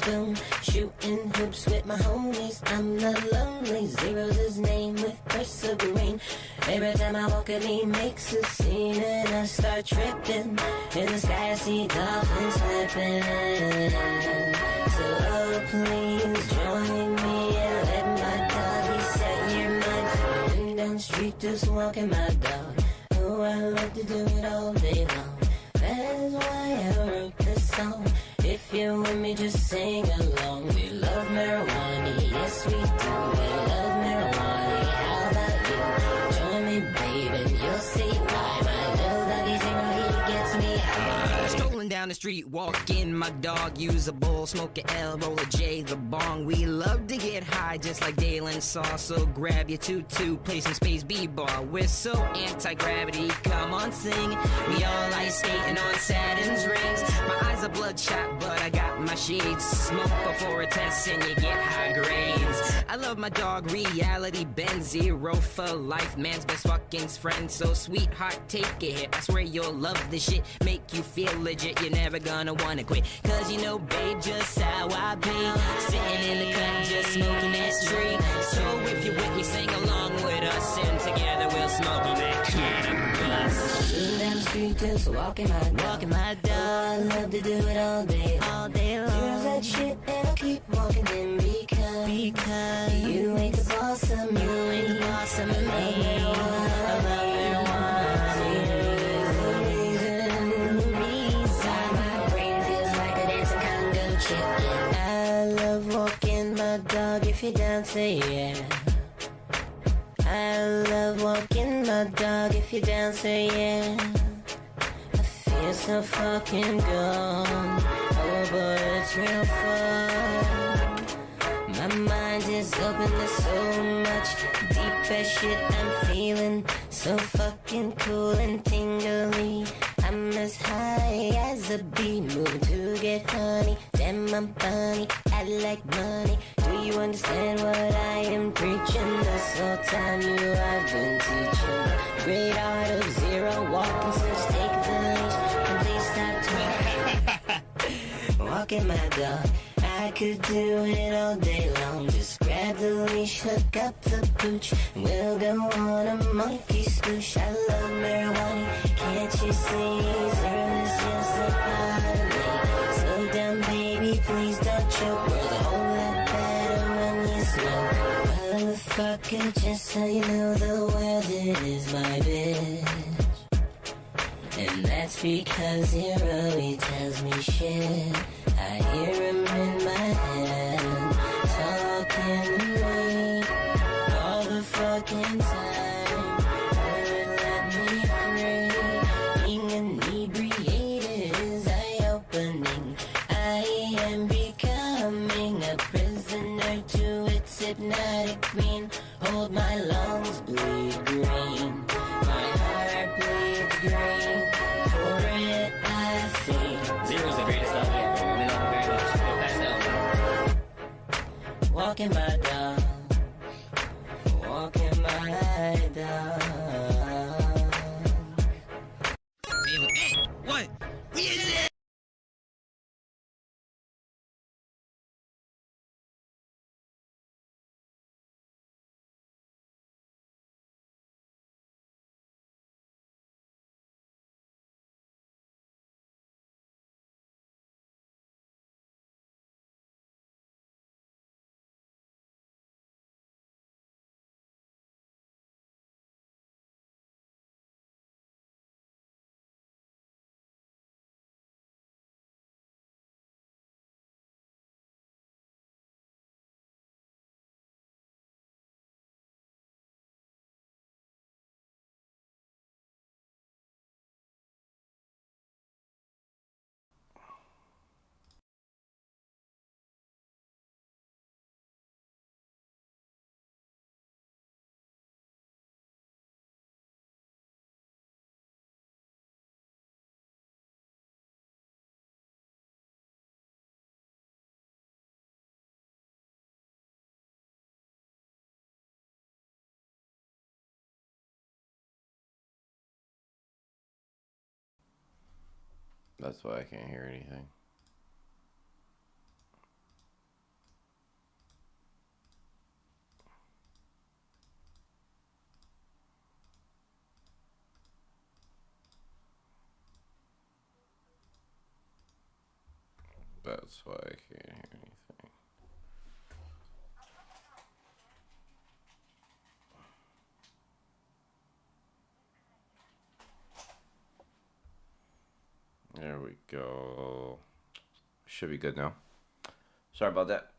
boom. Shooting hoops with my homies. I'm not lonely. Zero's his name with bursts of green. Every time I walk at me makes a scene, and I start tripping. In the sky I see dolphins flipping. So oh please join me and let my doggy set your mind free. Down the street just walking my dog. Oh, I love to do it all day long. That is why I wrote this song. If you're with me, just sing along. We love marijuana, yes we do. We love marijuana, how about you? Join me, baby, you'll see why. My little doggy Zero, he gets me high. Strolling down the street, walking my dog, use a bowl, smoke a L, roll a J, the bong. We love to get high just like Dale and Saw, so grab your tutu, play some space b-ball. We're so anti-gravity, come on sing. We all ice skating on Saturn's rings. My eyes are bloodshot, but I got my shades. Smoke before a test and you get high grades. I love my dog, reality bend, Zero for life, man's best fucking friend. So sweetheart, take a hit, I swear you'll love this shit. Make you feel legit, you're never gonna wanna quit. Cause you know, babe, just how I be. Sitting in the cut, just smoking that tree. So if you're with me, sing along with us, and together we'll smoke on that cannabis. Down the street just walking my dog. Oh, I love to do it all day long. Here's that shit and I'll keep walking in because you ain't the boss of me. You ain't the boss of me. I love marijuana. My brain feels like a dancing Congo chicken. I love walking my dog. If you're down, say yeah. I love walking my dog. If you're down, say yeah. I feel so fucking gone. Oh, but it's real fun. My mind is open to so much deep as shit I'm feeling. So fucking cool and tingly. I'm as high as a bee, moving to get honey. Damn, I'm funny, I like money. Do you understand what I am preaching? This whole time you have been teaching. Great art of zero, walking, so just take the leash. And please stop talking. Walking my dog, I could do it all day long. Just grab the leash, hook up the pooch, and we'll go on a monkey scooch. I love marijuana, can't you see? Zero is just a part of me. Slow down, baby, please don't choke. World's a whole lot better when you smoke. Motherfucker, just so you know, the world it is my bitch. And that's because Zero, he tells me shit. I hear him in my head, talking to me all the fucking time. Wouldn't let me free. Being inebriated is eye-opening. I am becoming a prisoner to its hypnotic queen. Hold my lungs bleed green, my heart bleeds green. For it I fiend. Zero's the greatest dog ever. We love him very much. Go past Elmo. Walking my dog, walking my dog. Hey, what? We in there! That's why I can't hear anything. That's why I can't hear anything. There we go. Should be good now. Sorry about that.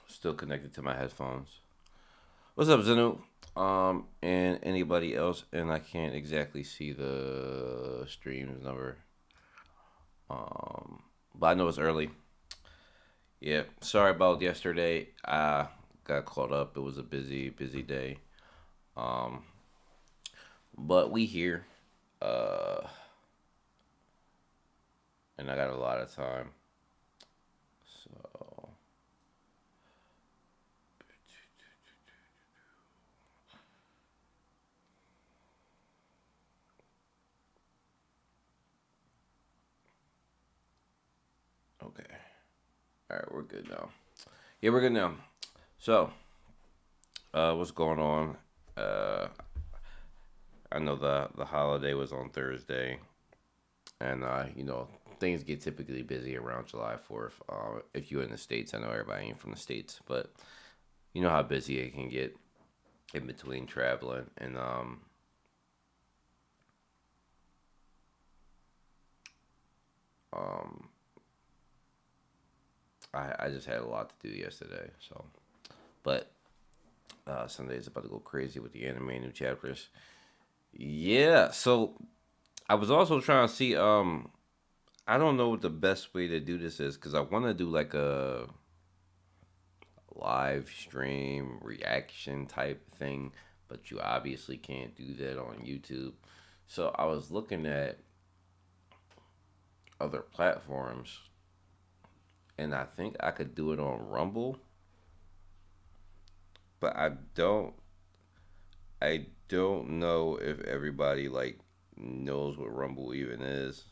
Still connected to my headphones. What's up, Zenu? And anybody else? And I can't exactly see the streams number. But I know it's early. Yeah, sorry about yesterday. I got caught up. It was a busy day. But we here. And I got a lot of time. So okay. All right, we're good now. Yeah, we're good now. So, what's going on? I know the holiday was on Thursday, and things get typically busy around July 4th. If you're in the States, I know everybody ain't from the States, but you know how busy it can get in between traveling, and I just had a lot to do yesterday. So, but Sunday's about to go crazy with the anime new chapters. Yeah, so I was also trying to see. I don't know what the best way to do this is because I want to do like a live stream reaction type thing, but you obviously can't do that on YouTube. So I was looking at other platforms, and I think I could do it on Rumble, but I don't know if everybody like knows what Rumble even is.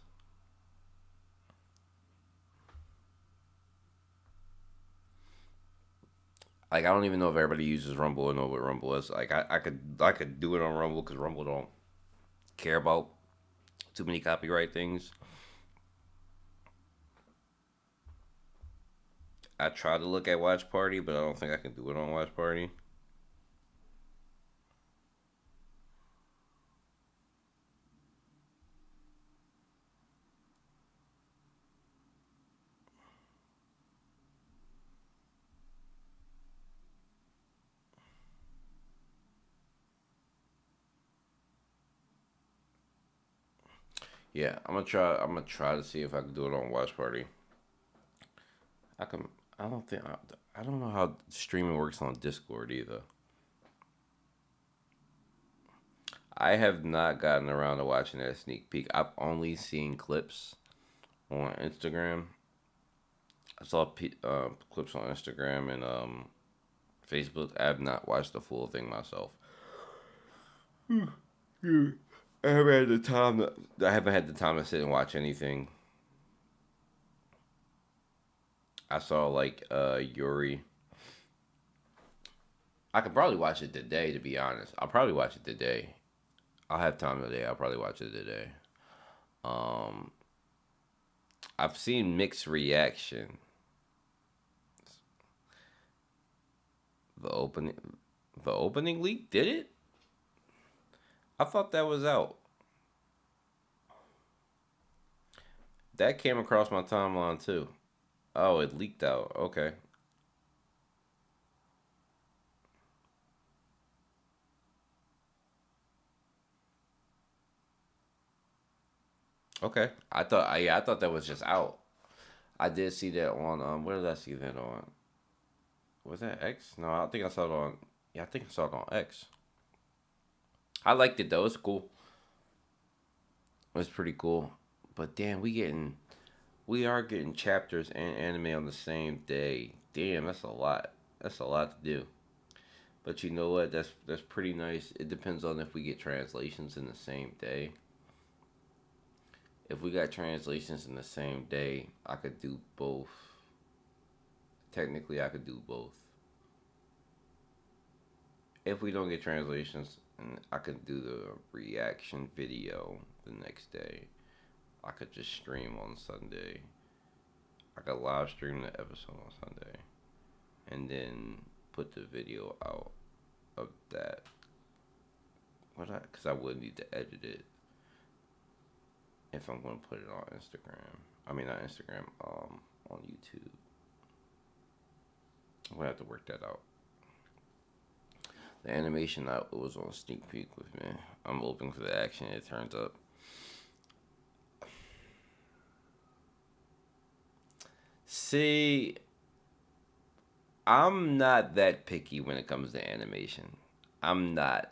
Like I don't even know if everybody uses Rumble or know what Rumble is. Like I could do it on Rumble because Rumble don't care about too many copyright things. I tried to look at Watch Party, but I don't think I can do it on Watch Party. Yeah, I'm gonna try. I'm gonna try to see if I can do it on Watch Party. I can. I don't think. I don't know how streaming works on Discord either. I have not gotten around to watching that sneak peek. I've only seen clips on Instagram. I saw clips on Instagram and Facebook. I have not watched the full thing myself. I haven't had the time. I haven't had the time to sit and watch anything. I saw like Yuri. I could probably watch it today. To be honest, I'll probably watch it today. I'll have time today. I'll probably watch it today. Um, I've seen mixed reaction. The opening, the opening leak did it. I thought that was out. That came across my timeline too. Oh, it leaked out. Okay. Okay. I thought that was just out. I did see that on where did I see that on? Was that X? No, I think I saw it on. Yeah, I think I saw it on X. I liked it though. It's cool. It's pretty cool. But damn, we are getting chapters and anime on the same day. Damn, that's a lot. That's a lot to do. But you know what? That's pretty nice. It depends on if we get translations in the same day. If we got translations in the same day, I could do both. Technically, I could do both. If we don't get translations, and I could do the reaction video the next day. I could just stream on Sunday. I could live stream the episode on Sunday, and then put the video out of that. Because I would need to edit it if I'm going to put it on Instagram. I mean, not Instagram, on YouTube. I'm going to have to work that out. The animation was on sneak peek with me. I'm hoping for the action. It turns up. See, I'm not that picky when it comes to animation. I'm not.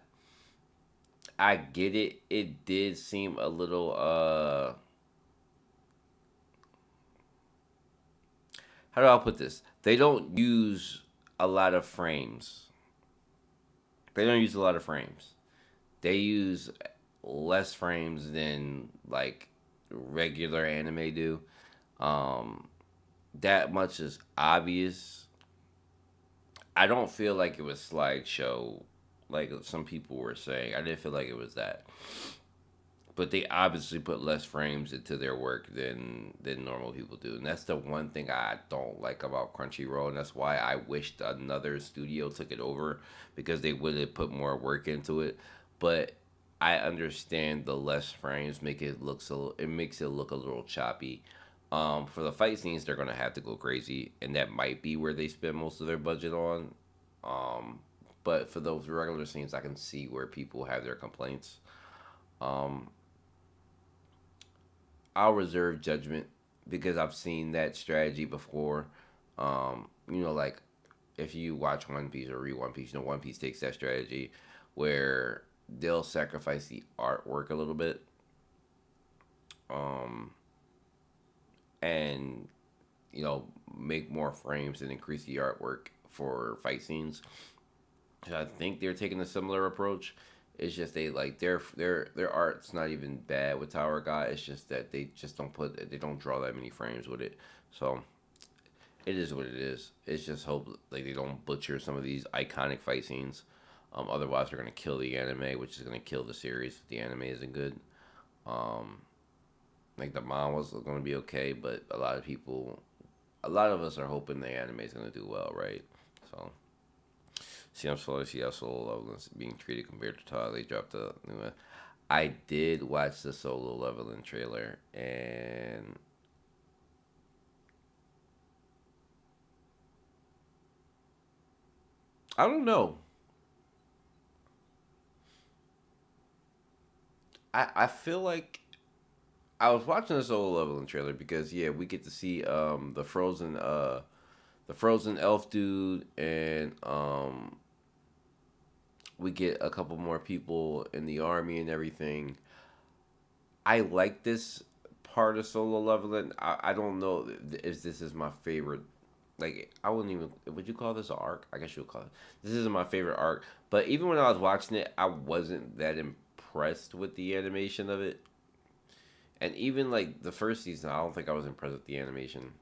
I get it. It did seem a little, how do I put this? They don't use a lot of frames. They use less frames than like regular anime do. That much is obvious. I don't feel like it was slideshow like some people were saying. I didn't feel like it was that. But they obviously put less frames into their work than normal people do. And that's the one thing I don't like about Crunchyroll. And that's why I wished another studio took it over, because they would have put more work into it. But I understand the less frames makes it look a little choppy. For the fight scenes, they're gonna have to go crazy, and that might be where they spend most of their budget on. But for those regular scenes, I can see where people have their complaints. I'll reserve judgment because I've seen that strategy before. Like if you watch One Piece or read One Piece, One Piece takes that strategy where they'll sacrifice the artwork a little bit. And make more frames and increase the artwork for fight scenes. I think they're taking a similar approach. It's just they like their art's not even bad with Tower God. It's just that they just don't draw that many frames with it. So it is what it is. It's just hope like they don't butcher some of these iconic fight scenes. Otherwise they're gonna kill the anime, which is gonna kill the series if the anime isn't good. Like the mom was gonna be okay, but a lot of us are hoping the anime is gonna do well, right? So. See, I'm slowly see how Solo Leveling is being treated compared to how they dropped the new one. I did watch the Solo Leveling trailer, and I don't know. I feel like I was watching the Solo Leveling trailer because we get to see the frozen elf dude, and we get a couple more people in the army and everything. I like this part of Solo Leveling. I don't know if this is my favorite. Like, I wouldn't even. Would you call this an arc? I guess you would call it. This isn't my favorite arc. But even when I was watching it, I wasn't that impressed with the animation of it. And even like the first season, I don't think I was impressed with the animation.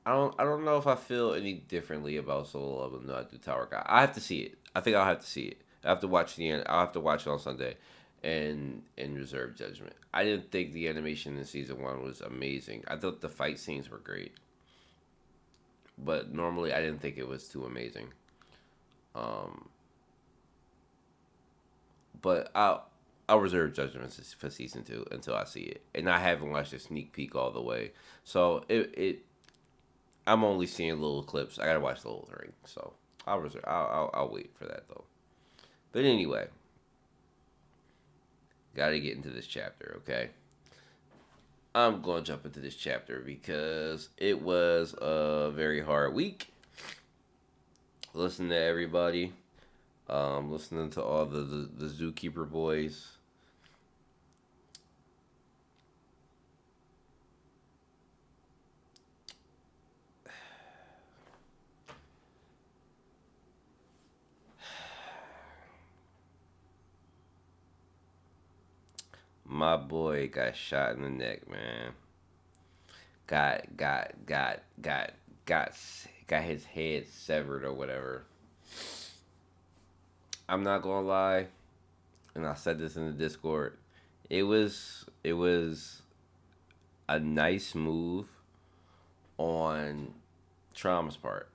I don't know if I feel any differently about Solo Leveling than I do Tower God. I have to see it. I think I'll have to see it. I have to watch the end. I'll have to watch it on Sunday, and reserve judgment. I didn't think the animation in season 1 was amazing. I thought the fight scenes were great, but normally I didn't think it was too amazing. But I'll reserve judgment for season 2 until I see it, and I haven't watched a sneak peek all the way, so I'm only seeing little clips. I gotta watch the whole thing, so I'll wait for that though. But anyway, gotta get into this chapter, okay? I'm gonna jump into this chapter because it was a very hard week. Listening to everybody, listening to all the Zookeeper boys. My boy got shot in the neck, man. Got his head severed or whatever. I'm not gonna lie, and I said this in the Discord. It was a nice move on Trum's part.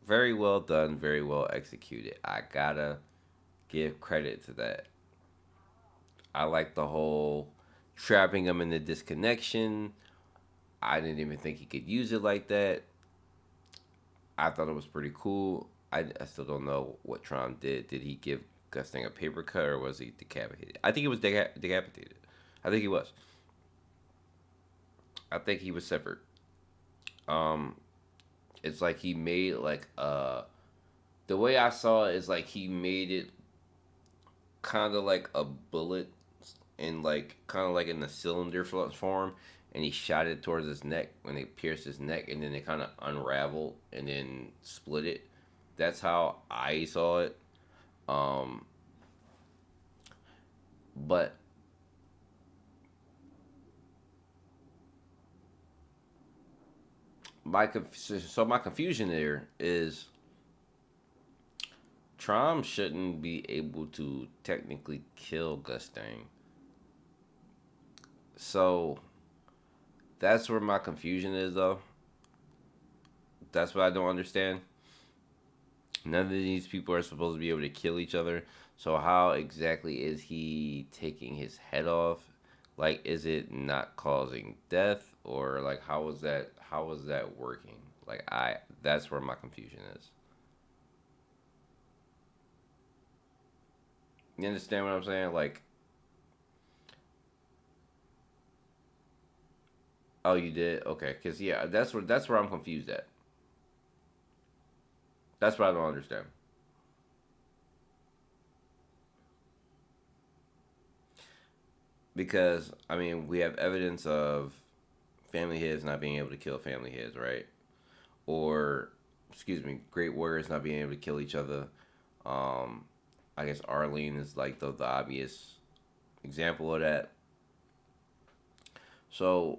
Very well done, very well executed. I gotta give credit to that. I like the whole trapping him in the disconnection. I didn't even think he could use it like that. I thought it was pretty cool. I still don't know what Tron did. Did he give Gusgang a paper cut or was he decapitated? I think he was decapitated. I think he was. I think he was severed. Um, it's like he made like the way I saw it is like he made it kind of like a bullet in like kind of like in the cylinder form, and he shot it towards his neck when it pierced his neck, and then it kind of unraveled and then split it. That's how I saw it. But my confusion there is Trom shouldn't be able to technically kill Gusgang. So that's where my confusion is, though. That's what I don't understand. None of these people are supposed to be able to kill each other. So how exactly is he taking his head off? Like, is it not causing death, or like how is that? How is that working? Like, that's where my confusion is. You understand what I'm saying? Like, oh, you did? Okay, because yeah, that's where I'm confused at. That's what I don't understand. Because I mean, we have evidence of family heads not being able to kill family heads, right? Or, excuse me, great warriors not being able to kill each other. Um, I guess Arlene is like the obvious example of that. So,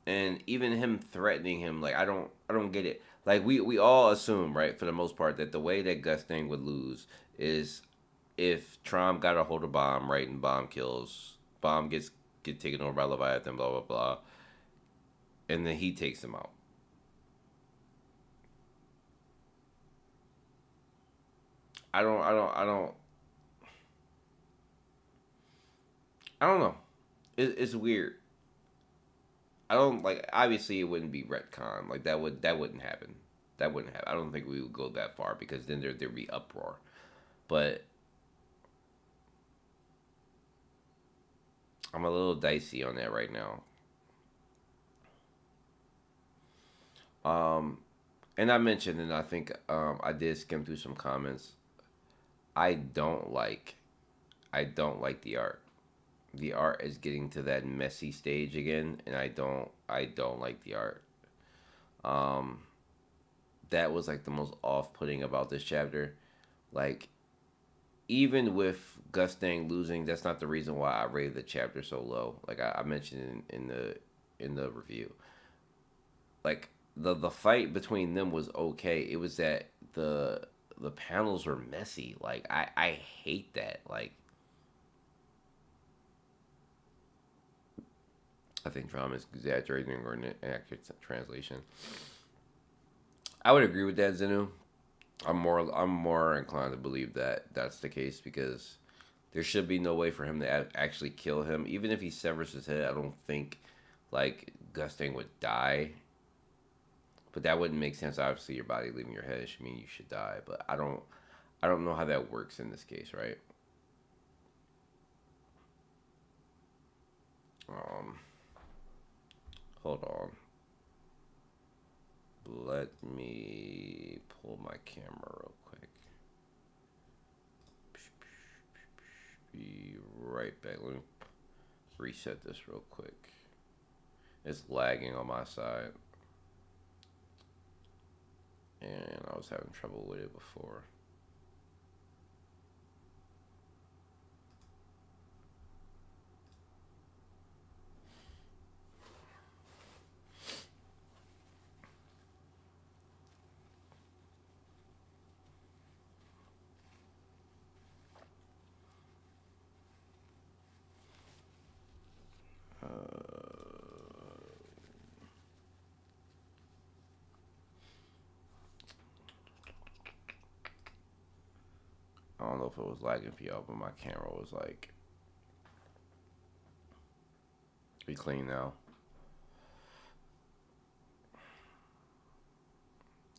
and even him threatening him, like I don't get it. Like we all assume, right, for the most part, that the way that Gusgang would lose is if Trom got a hold of Bomb, right, and Bomb kills, Bomb get taken over by Leviathan, blah blah blah, and then he takes him out. I don't know. It's weird. I don't like. Obviously, it wouldn't be retcon. Like that wouldn't happen. That wouldn't happen. I don't think we would go that far because then there'd be uproar. But I'm a little dicey on that right now. Um, and I mentioned, and I think I did skim through some comments. I don't like, I don't like the art. The art is getting to that messy stage again, and I don't like the art. Um, that was like the most off-putting about this chapter. Like, even with Gusgang losing, that's not the reason why I rated the chapter so low. Like I mentioned in the review, like the fight between them was okay. It was that the panels were messy. Like I hate that. Like I think Traum is exaggerating or an inaccurate translation. I would agree with that, Zenu. I'm more inclined to believe that that's the case because there should be no way for him to actually kill him. Even if he severs his head, I don't think like Gusting would die. But that wouldn't make sense. Obviously, your body leaving your head should mean you should die. But I don't know how that works in this case, right? Um, hold on. Let me pull my camera real quick. Be right back. Let me reset this real quick. It's lagging on my side. And I was having trouble with it before. know if it was lagging for y'all, but my camera was like, we clean now.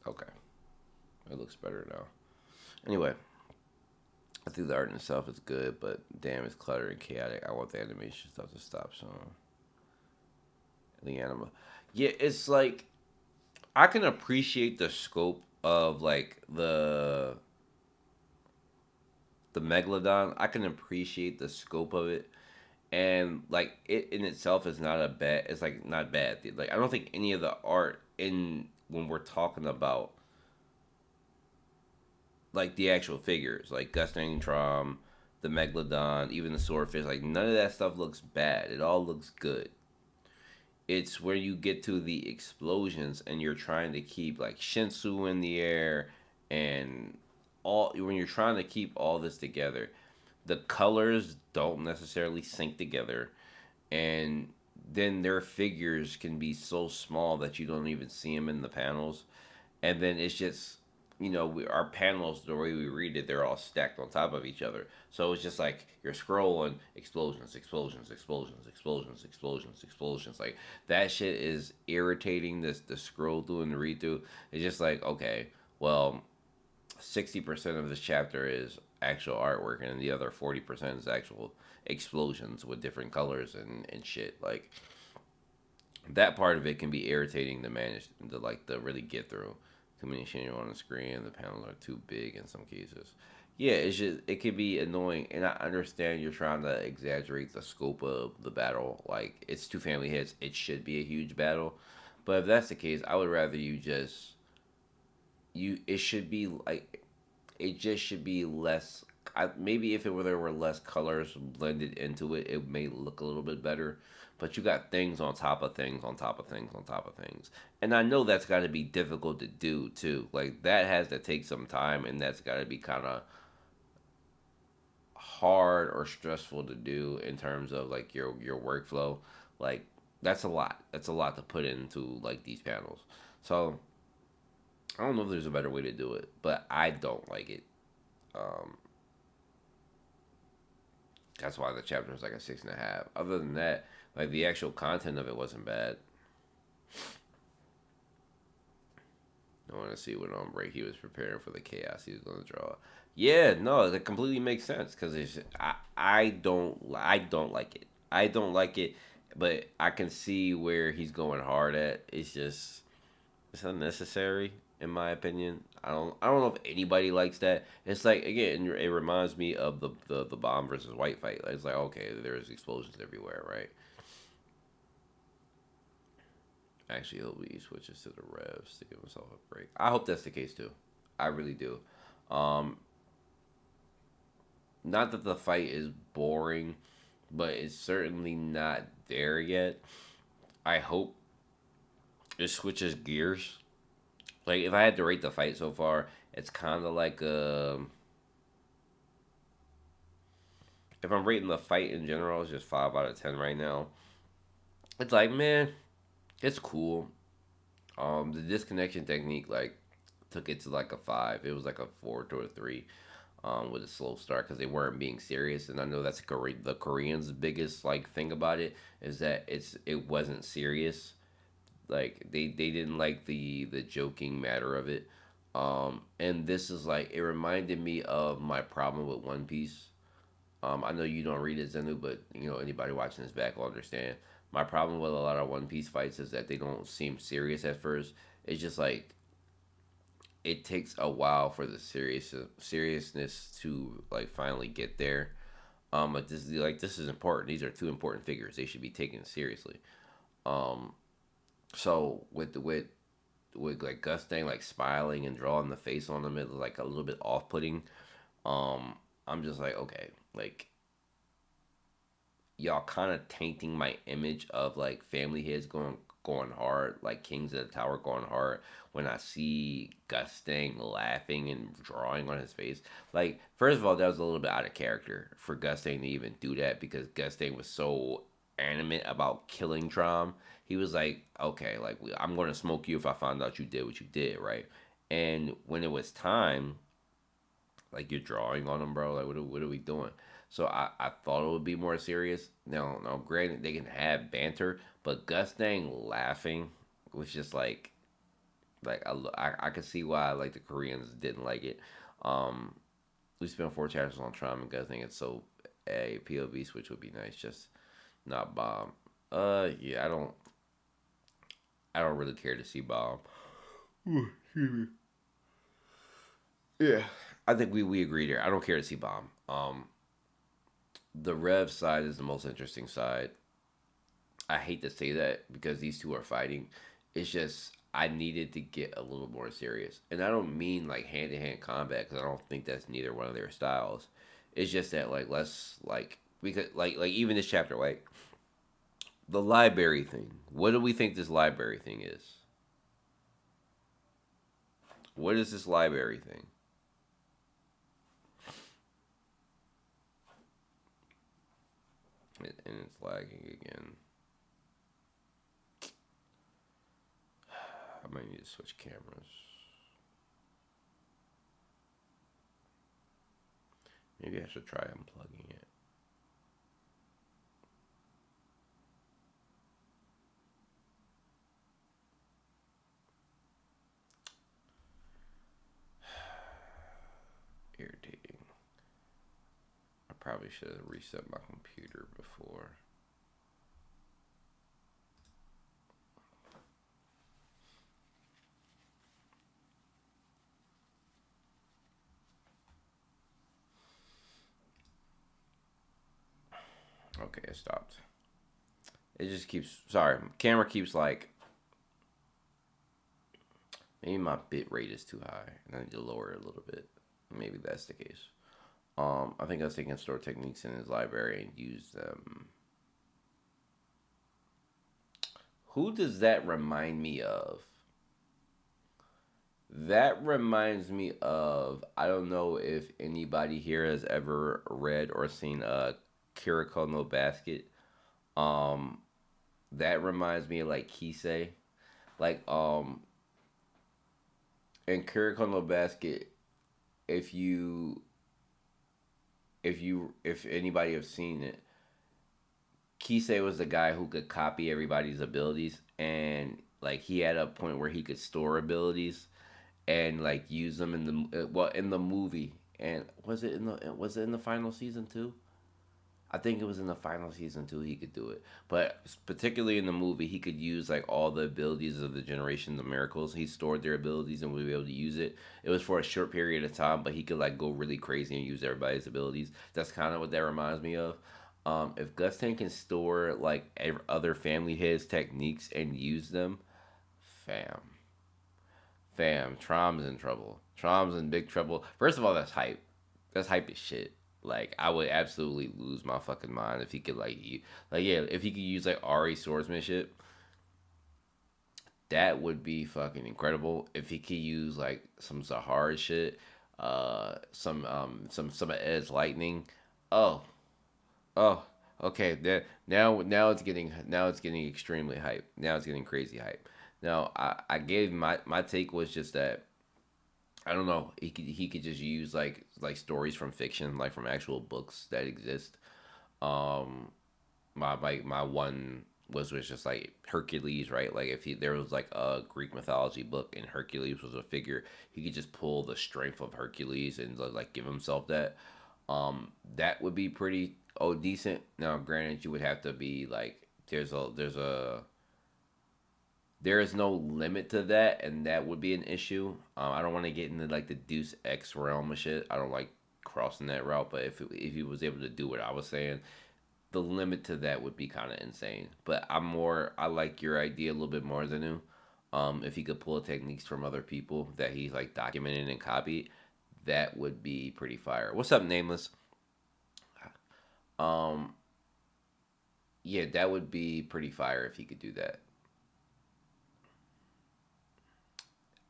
Okay. It looks better now. Anyway, I think the art in itself is good, but damn, it's cluttered and chaotic. I want the animation stuff to stop soon. The anima. Yeah, it's like, I can appreciate the scope of like the megalodon. I can appreciate the scope of it, and like it in itself is not a bad. It's like not bad. Like I don't think any of the art in when we're talking about like the actual figures, like Gusgang Trom, the megalodon, even the swordfish, like none of that stuff looks bad. It all looks good. It's where you get to the explosions and you're trying to keep like Shinsu in the air and all when you're trying to keep all this together, the colors don't necessarily sync together, and then their figures can be so small that you don't even see them in the panels, and then it's just our panels, the way we read it, they're all stacked on top of each other. So it's just like you're scrolling, explosions, explosions, explosions, explosions, explosions, explosions. Like that shit is irritating. The scroll through and the read through. It's just like, okay, well, 60% of this chapter is actual artwork, and the other 40% is actual explosions with different colors and shit. Like that part of it can be irritating to manage, to really get through. Too many shit on the screen. The panels are too big in some cases. Yeah, it's just it can be annoying, and I understand you're trying to exaggerate the scope of the battle. Like it's two family hits, it should be a huge battle, but if that's the case, I would rather it should be like it just should be less. Maybe if there were less colors blended into it, it may look a little bit better. But you got things on top of things on top of things on top of things, and I know that's got to be difficult to do too. Like that has to take some time, and that's got to be kind of hard or stressful to do in terms of like your workflow. Like that's a lot. That's a lot to put into like these panels. So I don't know if there's a better way to do it, but I don't like it. Um, that's why the chapter was like a 6.5. Other than that, like the actual content of it wasn't bad. I want to see what break he was preparing for the chaos he was going to draw. Yeah, no, that completely makes sense because I don't like it. I don't like it, but I can see where he's going hard at. It's unnecessary in my opinion. I don't know if anybody likes that. It's like again, it reminds me of the bomb versus white fight. It's like okay, there's explosions everywhere, right? Actually, he switches to the revs to give himself a break. I hope that's the case too. I really do. Not that the fight is boring, but it's certainly not there yet. I hope it switches gears. Like if I had to rate the fight so far, it's kind of like if I'm rating the fight in general, it's just 5 out of 10 right now. It's like man, it's cool. The disconnection technique like took it to like a 5. It was like a 4 to a 3. With a slow start because they weren't being serious, and I know that's the Koreans' biggest like thing about it is that it wasn't serious. Like they didn't like the joking matter of it. And this is like it reminded me of my problem with One Piece. I know you don't read it, Zenu, but anybody watching this back will understand. My problem with a lot of One Piece fights is that they don't seem serious at first. It's just like it takes a while for the seriousness to like finally get there. But this is important. These are two important figures. They should be taken seriously. So with like Gusgang like smiling and drawing the face on them, it's like a little bit off putting. I'm just like okay, like y'all kind of tainting my image of like family heads going hard, like Kings of the Tower going hard when I see Gusgang laughing and drawing on his face. Like, first of all, that was a little bit out of character for Gusgang to even do that because Gusgang was so animate about killing Trom. He was like, okay, like, I'm going to smoke you if I find out you did what you did, right? And when it was time, Like you're drawing on them, bro. Like what are we doing? So I thought it would be more serious. No. Granted, they can have banter, but Gusgang laughing was just like I could see why like the Koreans didn't like it. Um, we spent 4 chapters on Trump and Gusgang. It's so a POV switch would be nice. Just not bomb. Yeah, I don't really care to see bomb. Yeah, I think we agree there. I don't care to see bomb. The Rev side is the most interesting side. I hate to say that because these two are fighting. It's just I needed to get a little more serious, and I don't mean like hand to hand combat because I don't think that's neither one of their styles. It's just that like let's like we could like even this chapter like the library thing. What do we think this library thing is? What is this library thing? And it's lagging again. I might need to switch cameras. Maybe I should try unplugging it. Irritating. I probably should have reset my computer before. Okay, it stopped. It just keeps. Sorry, camera keeps like. Maybe my bit rate is too high, and I need to lower it a little bit. Maybe that's the case. I think I was taking store techniques in his library and use them. Who does that remind me of? That reminds me of. I don't know if anybody here has ever read or seen Kiriko no Basket. Um, that reminds me of like Kisei. Like in Kiriko no Basket, if you if anybody have seen it, Kisei was the guy who could copy everybody's abilities, and like he had a point where he could store abilities and like use them in the in the movie. And was it in the final season too? I think it was in the final season too. He could do it, but particularly in the movie, he could use like all the abilities of the generations of miracles. He stored their abilities and would be able to use it. It was for a short period of time, but he could like go really crazy and use everybody's abilities. That's kind of what that reminds me of. If Gustin can store like other family heads techniques and use them, fam, Trom's in trouble. Trom's in big trouble. First of all, that's hype. That's hype as shit. Like I would absolutely lose my fucking mind if he could if he could use like Ari swordsmanship, that would be fucking incredible. If he could use like some Zahara shit, some of Ed's lightning, oh oh okay. That now it's getting extremely hype. Now it's getting crazy hype. Now I gave my take was just that I don't know. He could just use like stories from fiction, like from actual books that exist. Um, my one was just like Hercules, right? Like if there was like a Greek mythology book and Hercules was a figure, he could just pull the strength of Hercules and like give himself that. That would be pretty decent. Now, granted, you would have to be like there is no limit to that, and that would be an issue. I don't want to get into like the Deus Ex realm of shit. I don't like crossing that route. But if he was able to do what I was saying, the limit to that would be kind of insane. But I like your idea a little bit more than you. If he could pull techniques from other people that he's like documented and copied, that would be pretty fire. What's up, Nameless? Um, yeah, that would be pretty fire if he could do that.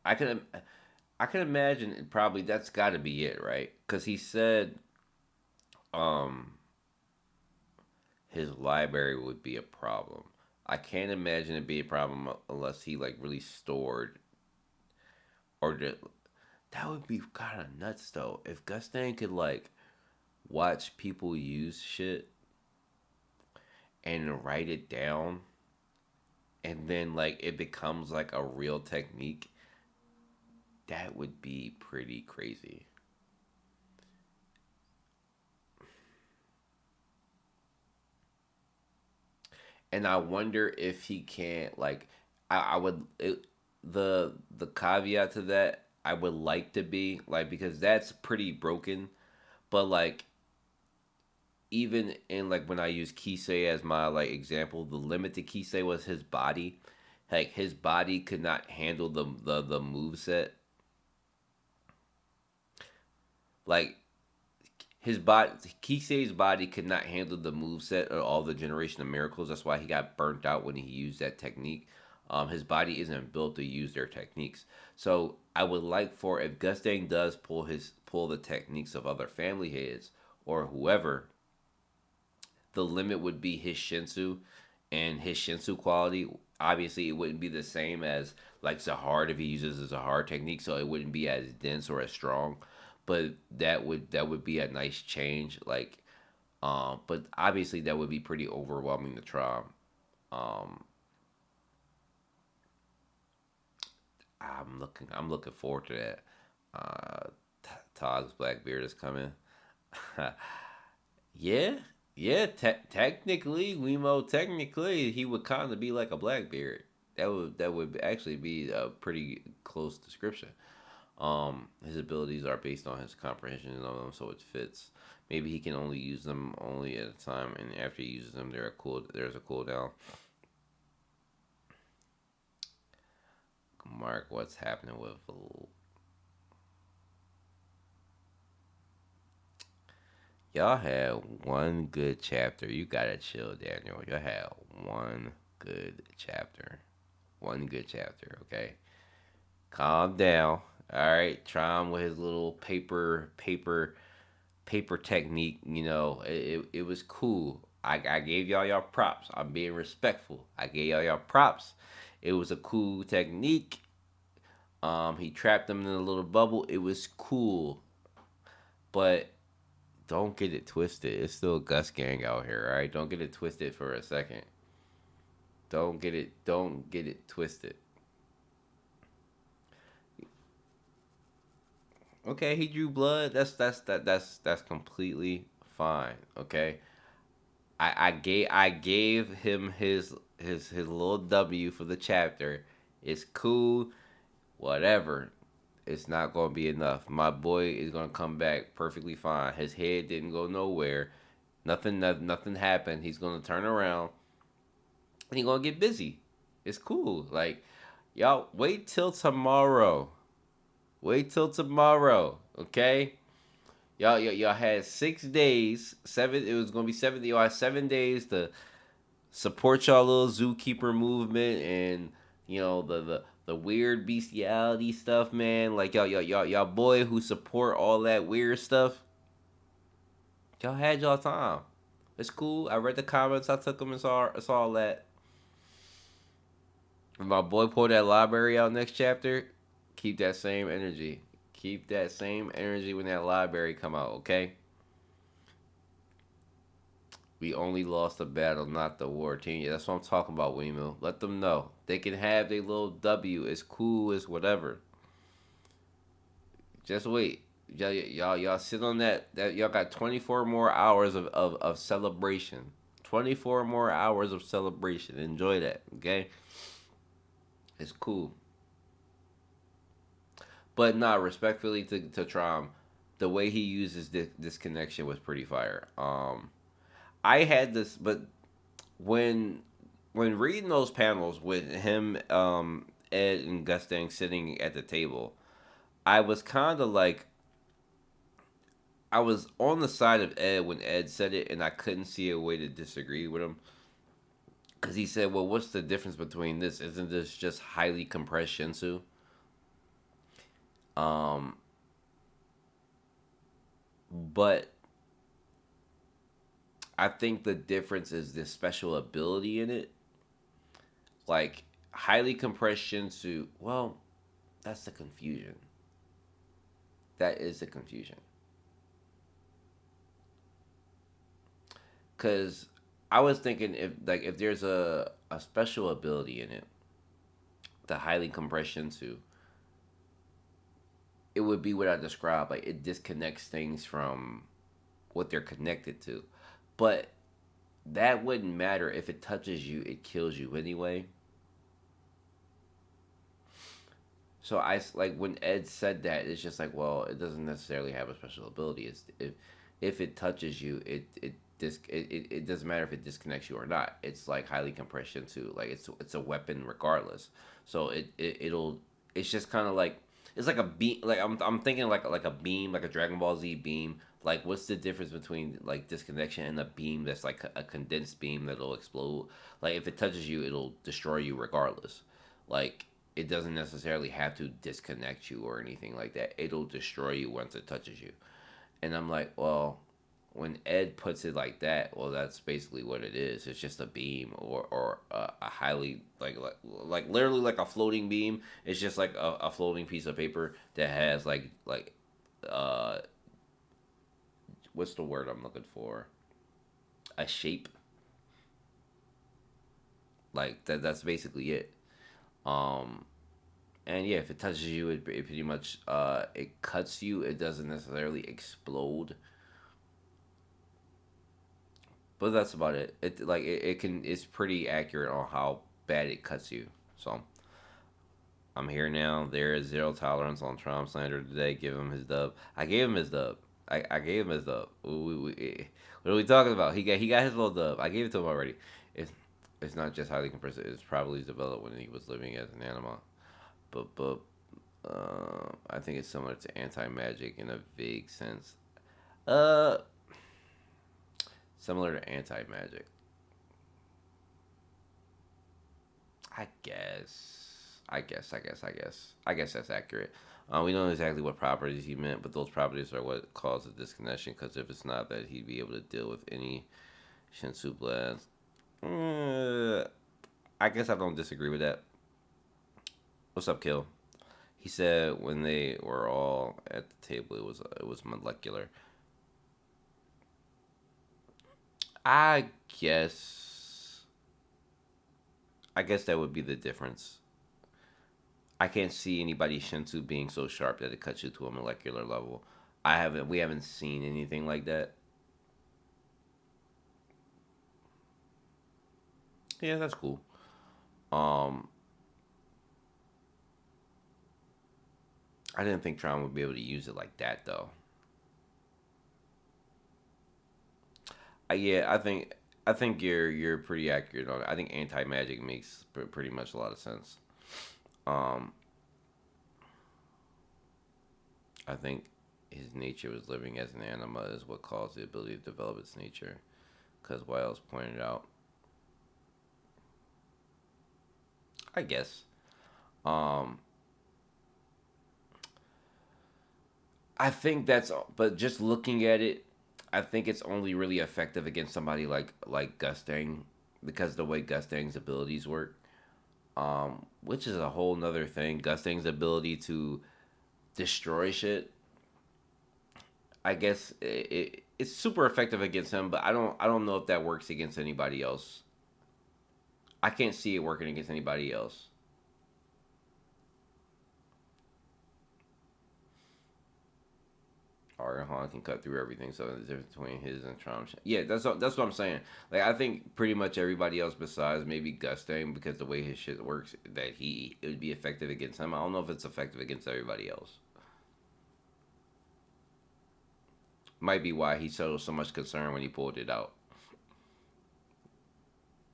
I can I can imagine probably that's got to be it, right? Because he said um his library would be a problem. I can't imagine it be a problem unless he like really stored or did, That would be kind of nuts though. If Gusgang could like watch people use shit and write it down, and then like it becomes like a real technique, that would be pretty crazy. And I wonder if he can't like I would the caveat to that I would like to be like because that's pretty broken, but like even in like when I use Kisei as my like example, the limit to Kisei was his body. Like his body could not handle the move set. Like his body, Kisei's body could not handle the move set or all the generation of miracles. That's why he got burnt out when he used that technique. His body isn't built to use their techniques. So I would like for if Gusgang does pull the techniques of other family heads or whoever, the limit would be his Shinsu and his Shinsu quality. Obviously, it wouldn't be the same as like Zahard if he uses a Zahard technique, so it wouldn't be as dense or as strong. But that would be a nice change. Like, but obviously that would be pretty overwhelming to try. Um, I'm looking forward to that. Todd's Blackbeard is coming. Yeah, yeah. Technically, Wemo. Technically, he would kind of be like a Blackbeard. That would actually be a pretty close description. His abilities are based on his comprehension of them, so it fits. Maybe he can only use them only at a time, and after he uses them, there's a cooldown. Mark, what's happening with? Y'all had one good chapter. You gotta chill, Daniel. Y'all had one good chapter. One good chapter, okay? Calm down. Alright. Try him with his little paper technique. It was cool. I gave y'all props. I'm being respectful. I gave y'all props. It was a cool technique. He trapped them in a little bubble. It was cool. But don't get it twisted. It's still Gusgang out here, all right? Don't get it twisted for a second. Don't get it twisted. Okay, he drew blood. That's completely fine. Okay. I gave him his little W for the chapter. It's cool. Whatever. It's not gonna be enough. My boy is gonna come back perfectly fine. His head didn't go nowhere. Nothing happened. He's gonna turn around and he's gonna get busy. It's cool. Like y'all wait till tomorrow. Wait till tomorrow. Okay? Y'all had 6 days. Seven. It was gonna be 7. Y'all had 7 days to support y'all little zookeeper movement and the weird bestiality stuff, man. Like y'all boy who support all that weird stuff. Y'all had y'all time. It's cool. I read the comments. I took them and saw all that. When my boy pulled that library out next chapter, keep that same energy. Keep that same energy when that library come out, okay? We only lost the battle, not the war team. Yeah, that's what I'm talking about, Wemo. Let them know. They can have their little W. It's cool, it's whatever. Just wait. Y'all sit on that y'all got 24 more hours of celebration. 24 more hours of celebration. Enjoy that, okay? It's cool. But not respectfully to Trom, the way he uses this connection was pretty fire. I had this, but when reading those panels with him, Ed and Gusgang sitting at the table, I was kind of like, I was on the side of Ed when Ed said it, and I couldn't see a way to disagree with him. Because he said, well, what's the difference between this? Isn't this just highly compressed Shinsu? Um, but I think the difference is the special ability in it. Like, highly compressed Shinsu, well, that's the confusion. That is the confusion. Because I was thinking if there's a special ability in it, the highly compression too, it would be what I described. Like it disconnects things from what they're connected to. But that wouldn't matter if it touches you, it kills you anyway. So I like when Ed said that, it's just like, well, it doesn't necessarily have a special ability. It's if it touches you, it doesn't matter if it disconnects you or not. It's like highly compression too. Like it's a weapon regardless. So it'll it's just kind of like it's like a beam. Like I'm thinking like a beam, like a Dragon Ball Z beam. Like what's the difference between like disconnection and a beam that's like a condensed beam that'll explode? Like if it touches you, it'll destroy you regardless. Like it doesn't necessarily have to disconnect you or anything like that. It'll destroy you once it touches you. And I'm like, well, when Ed puts it like that, well, that's basically what it is. It's just a beam or a highly like literally like a floating beam. It's just like a floating piece of paper that has like what's the word I'm looking for? A shape. Like that's basically it. Um, and yeah, if it touches you, it pretty much it cuts you. It doesn't necessarily explode, but that's about it. It's pretty accurate on how bad it cuts you. So I'm here now. There is zero tolerance on Trump slander today. Give him his dub. I gave him his dub. I gave him his dub. What are we talking about? He got his little dub. I gave it to him already. It's not just highly compressive. It's probably developed when he was living as an animal. But I think it's similar to anti-magic in a vague sense. Uh, Similar to anti-magic. I guess. I guess that's accurate. We don't know exactly what properties he meant, but those properties are what cause the disconnection. Because if it's not that, he'd be able to deal with any Shinsu blast. I guess I don't disagree with that. What's up, Kill? He said when they were all at the table, it was molecular. I guess. I guess that would be the difference. I can't see anybody Shinsu being so sharp that it cuts you to a molecular level. We haven't seen anything like that. Yeah, that's cool. Um, I didn't think Tron would be able to use it like that though. Yeah, I think you're pretty accurate on it. I think anti magic makes pretty much a lot of sense. Um, I think his nature was living as an anima is what caused the ability to develop its nature. Because Wiles pointed out, I guess. Um, I think but just looking at it, I think it's only really effective against somebody like Gusgang because the way Gustang's abilities work, which is a whole nother thing. Gustang's ability to destroy shit. I guess it's super effective against him, but I don't know if that works against anybody else. I can't see it working against anybody else. Arhan can cut through everything, so the difference between his and Trump. Yeah, that's what I'm saying. Like I think pretty much everybody else besides maybe Gustang, because the way his shit works, that it would be effective against him. I don't know if it's effective against everybody else. Might be why he showed so much concern when he pulled it out.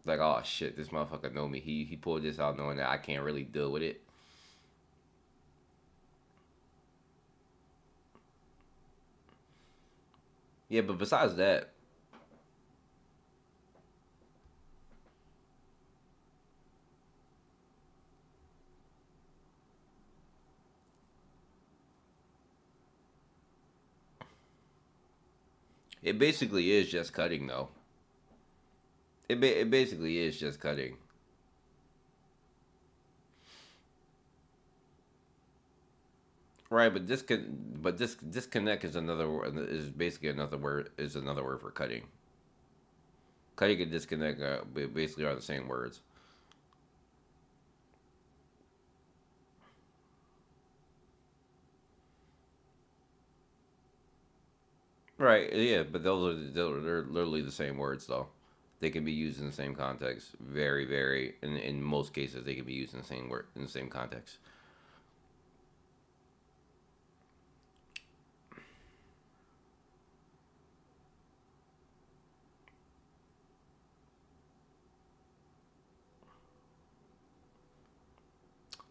Like, oh shit, this motherfucker know me. He pulled this out knowing that I can't really deal with it. Yeah, but besides that, it basically is just cutting, though. It basically is just cutting. Right, but disconnect is another word. Is basically another word. Is another word for cutting. Cutting and disconnect basically are the same words. Right. Yeah, but they're literally the same words though. They can be used in the same context. Very. In most cases, they can be used in the same word in the same context.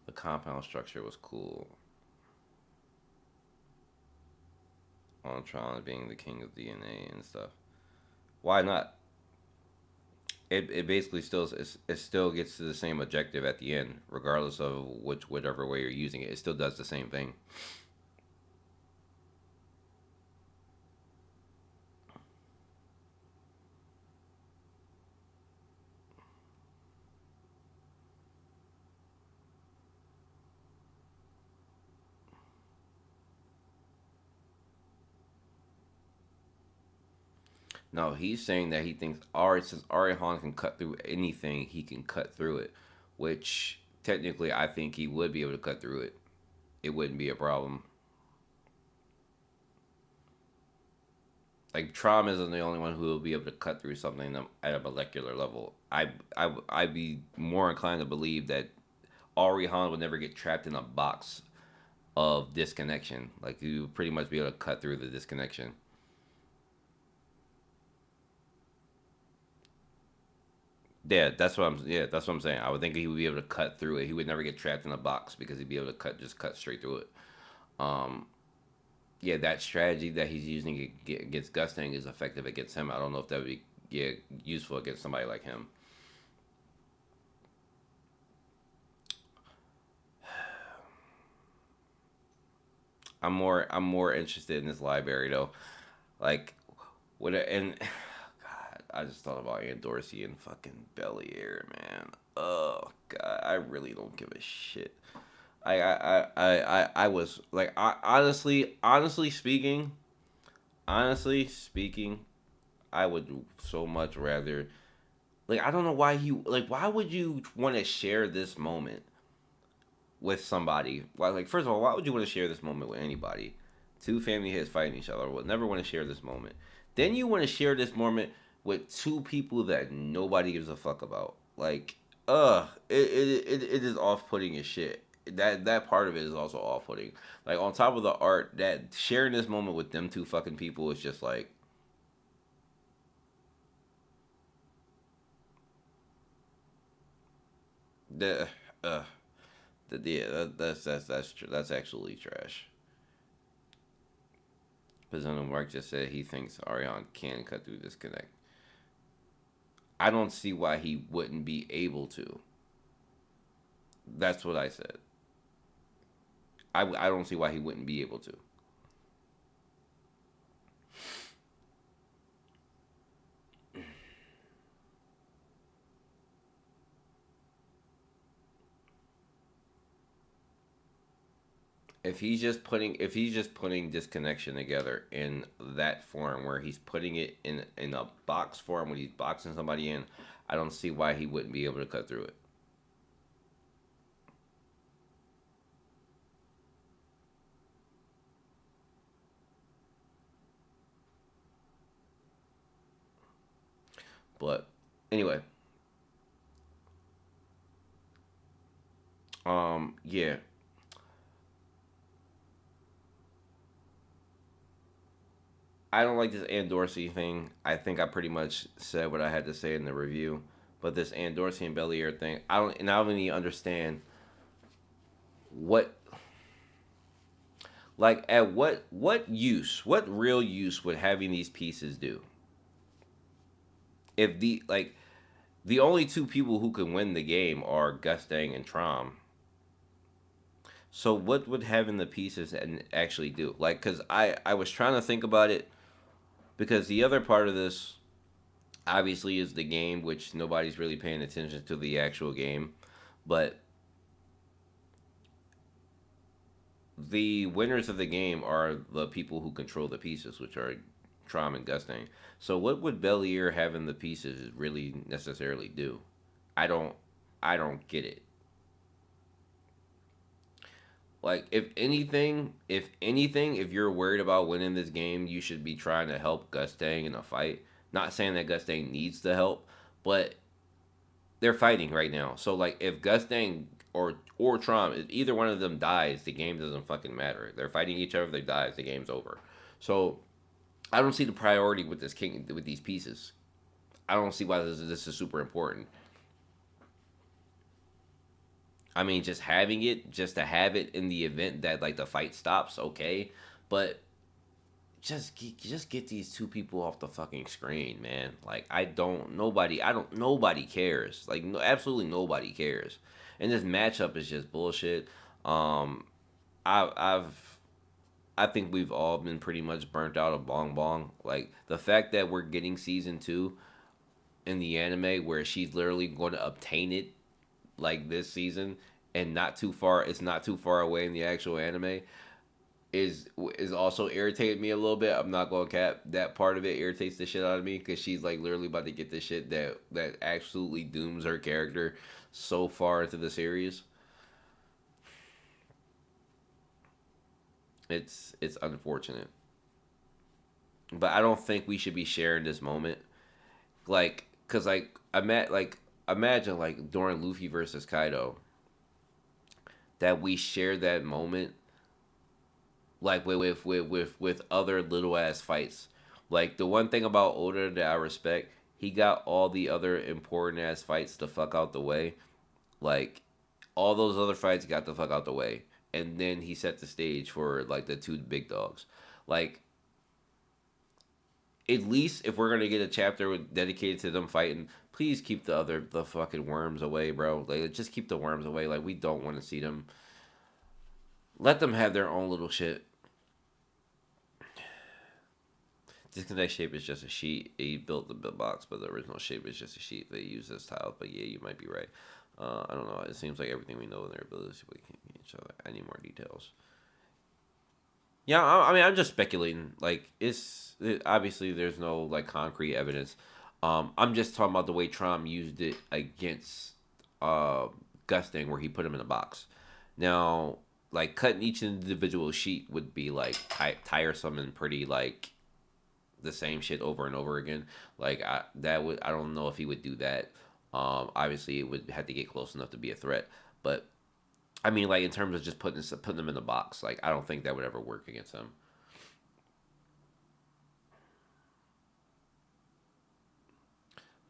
The compound structure was cool. Ultron being the king of DNA and stuff. Why not? It basically it still gets to the same objective at the end, regardless of whatever way you're using it. It still does the same thing. No, he's saying that he thinks Ari since Arihan can cut through anything, he can cut through it, which technically I think he would be able to cut through it. It wouldn't be a problem. Like Trom isn't the only one who will be able to cut through something at a molecular level. I'd be more inclined to believe that Arihan would never get trapped in a box of disconnection. Like you would pretty much be able to cut through the disconnection. Yeah, that's what I'm saying. I would think he would be able to cut through it. He would never get trapped in a box because he'd be able to cut straight through it. Um, yeah, that strategy that he's using against Gusgang is effective against him. I don't know if that would be useful against somebody like him. I'm more interested in this library though. Like and God, I just thought about Ann Dorsey and fucking Belly Air, man. Oh God, I really don't give a shit. I was like, honestly speaking, I would so much rather. Like, I don't know why why would you want to share this moment with somebody? Why, like, first of all, why would you want to share this moment with anybody? Two family heads fighting each other would never want to share this moment. Then you want to share this moment with two people that nobody gives a fuck about. Like, it is off putting as shit. That part of it is also off putting. Like on top of the art, that sharing this moment with them two fucking people is just like the yeah, that's true. That's actually trash. President Mark just said he thinks Ariane can cut through disconnect. I don't see why he wouldn't be able to. That's what I said. I don't see why he wouldn't be able to. If he's just putting disconnection together in that form where he's putting it in a box form when he's boxing somebody in, I don't see why he wouldn't be able to cut through it. But anyway, yeah. I don't like this Ann Dorsey thing. I think I pretty much said what I had to say in the review. But this Ann Dorsey and Belair thing, I don't even understand what, like, at what real use would having these pieces do? If the only two people who can win the game are Gusgang and Trom. So what would having the pieces and actually do? Like, cause I was trying to think about it because the other part of this obviously is the game, which nobody's really paying attention to the actual game, but the winners of the game are the people who control the pieces, which are Trom and Gusgang. So what would Belier having the pieces really necessarily do? I don't I don't get it. Like if you're worried about winning this game, you should be trying to help Gusgang in a fight. Not saying that Gusgang needs the help, but they're fighting right now. So like if Gusgang or Trom, if either one of them dies, the game doesn't fucking matter. They're fighting each other. If they die, the game's over. So I don't see the priority with this king with these pieces. I don't see why this is super important. I mean, just having it, just to have it in the event that like the fight stops, okay. But just get these two people off the fucking screen, man. Like nobody cares. Like no, absolutely nobody cares. And this matchup is just bullshit. Um, I've I think we've all been pretty much burnt out of Bong Bong. Like the fact that we're getting season 2 in the anime where she's literally going to obtain it like this season and it's not too far away in the actual anime is also irritated me a little bit. I'm not gonna cap, that part of it irritates the shit out of me because she's like literally about to get this shit that absolutely dooms her character so far into the series. It's unfortunate, but I don't think we should be sharing this moment. Like, cause imagine like during Luffy versus Kaido that we share that moment like with other little ass fights. Like the one thing about Oda that I respect, he got all the other important ass fights the fuck out the way. Like all those other fights got the fuck out the way, and then he set the stage for like the two big dogs. Like at least if we're gonna get a chapter dedicated to them fighting, please keep the fucking worms away, bro. Like just keep the worms away. Like we don't want to see them. Let them have their own little shit. Disconnect shape is just a sheet. He built the box, but the original shape is just a sheet they use as tiles. But yeah, you might be right. I don't know. It seems like everything we know in their abilities we can each other. I need more details. Yeah, I mean, I'm just speculating. Like, obviously there's no like concrete evidence. I'm just talking about the way Trom used it against Gusting, where he put him in a box. Now, like cutting each individual sheet would be like tiresome and pretty like the same shit over and over again. Like I don't know if he would do that. Obviously it would have to get close enough to be a threat, but I mean like in terms of just putting them in the box, like I don't think that would ever work against him.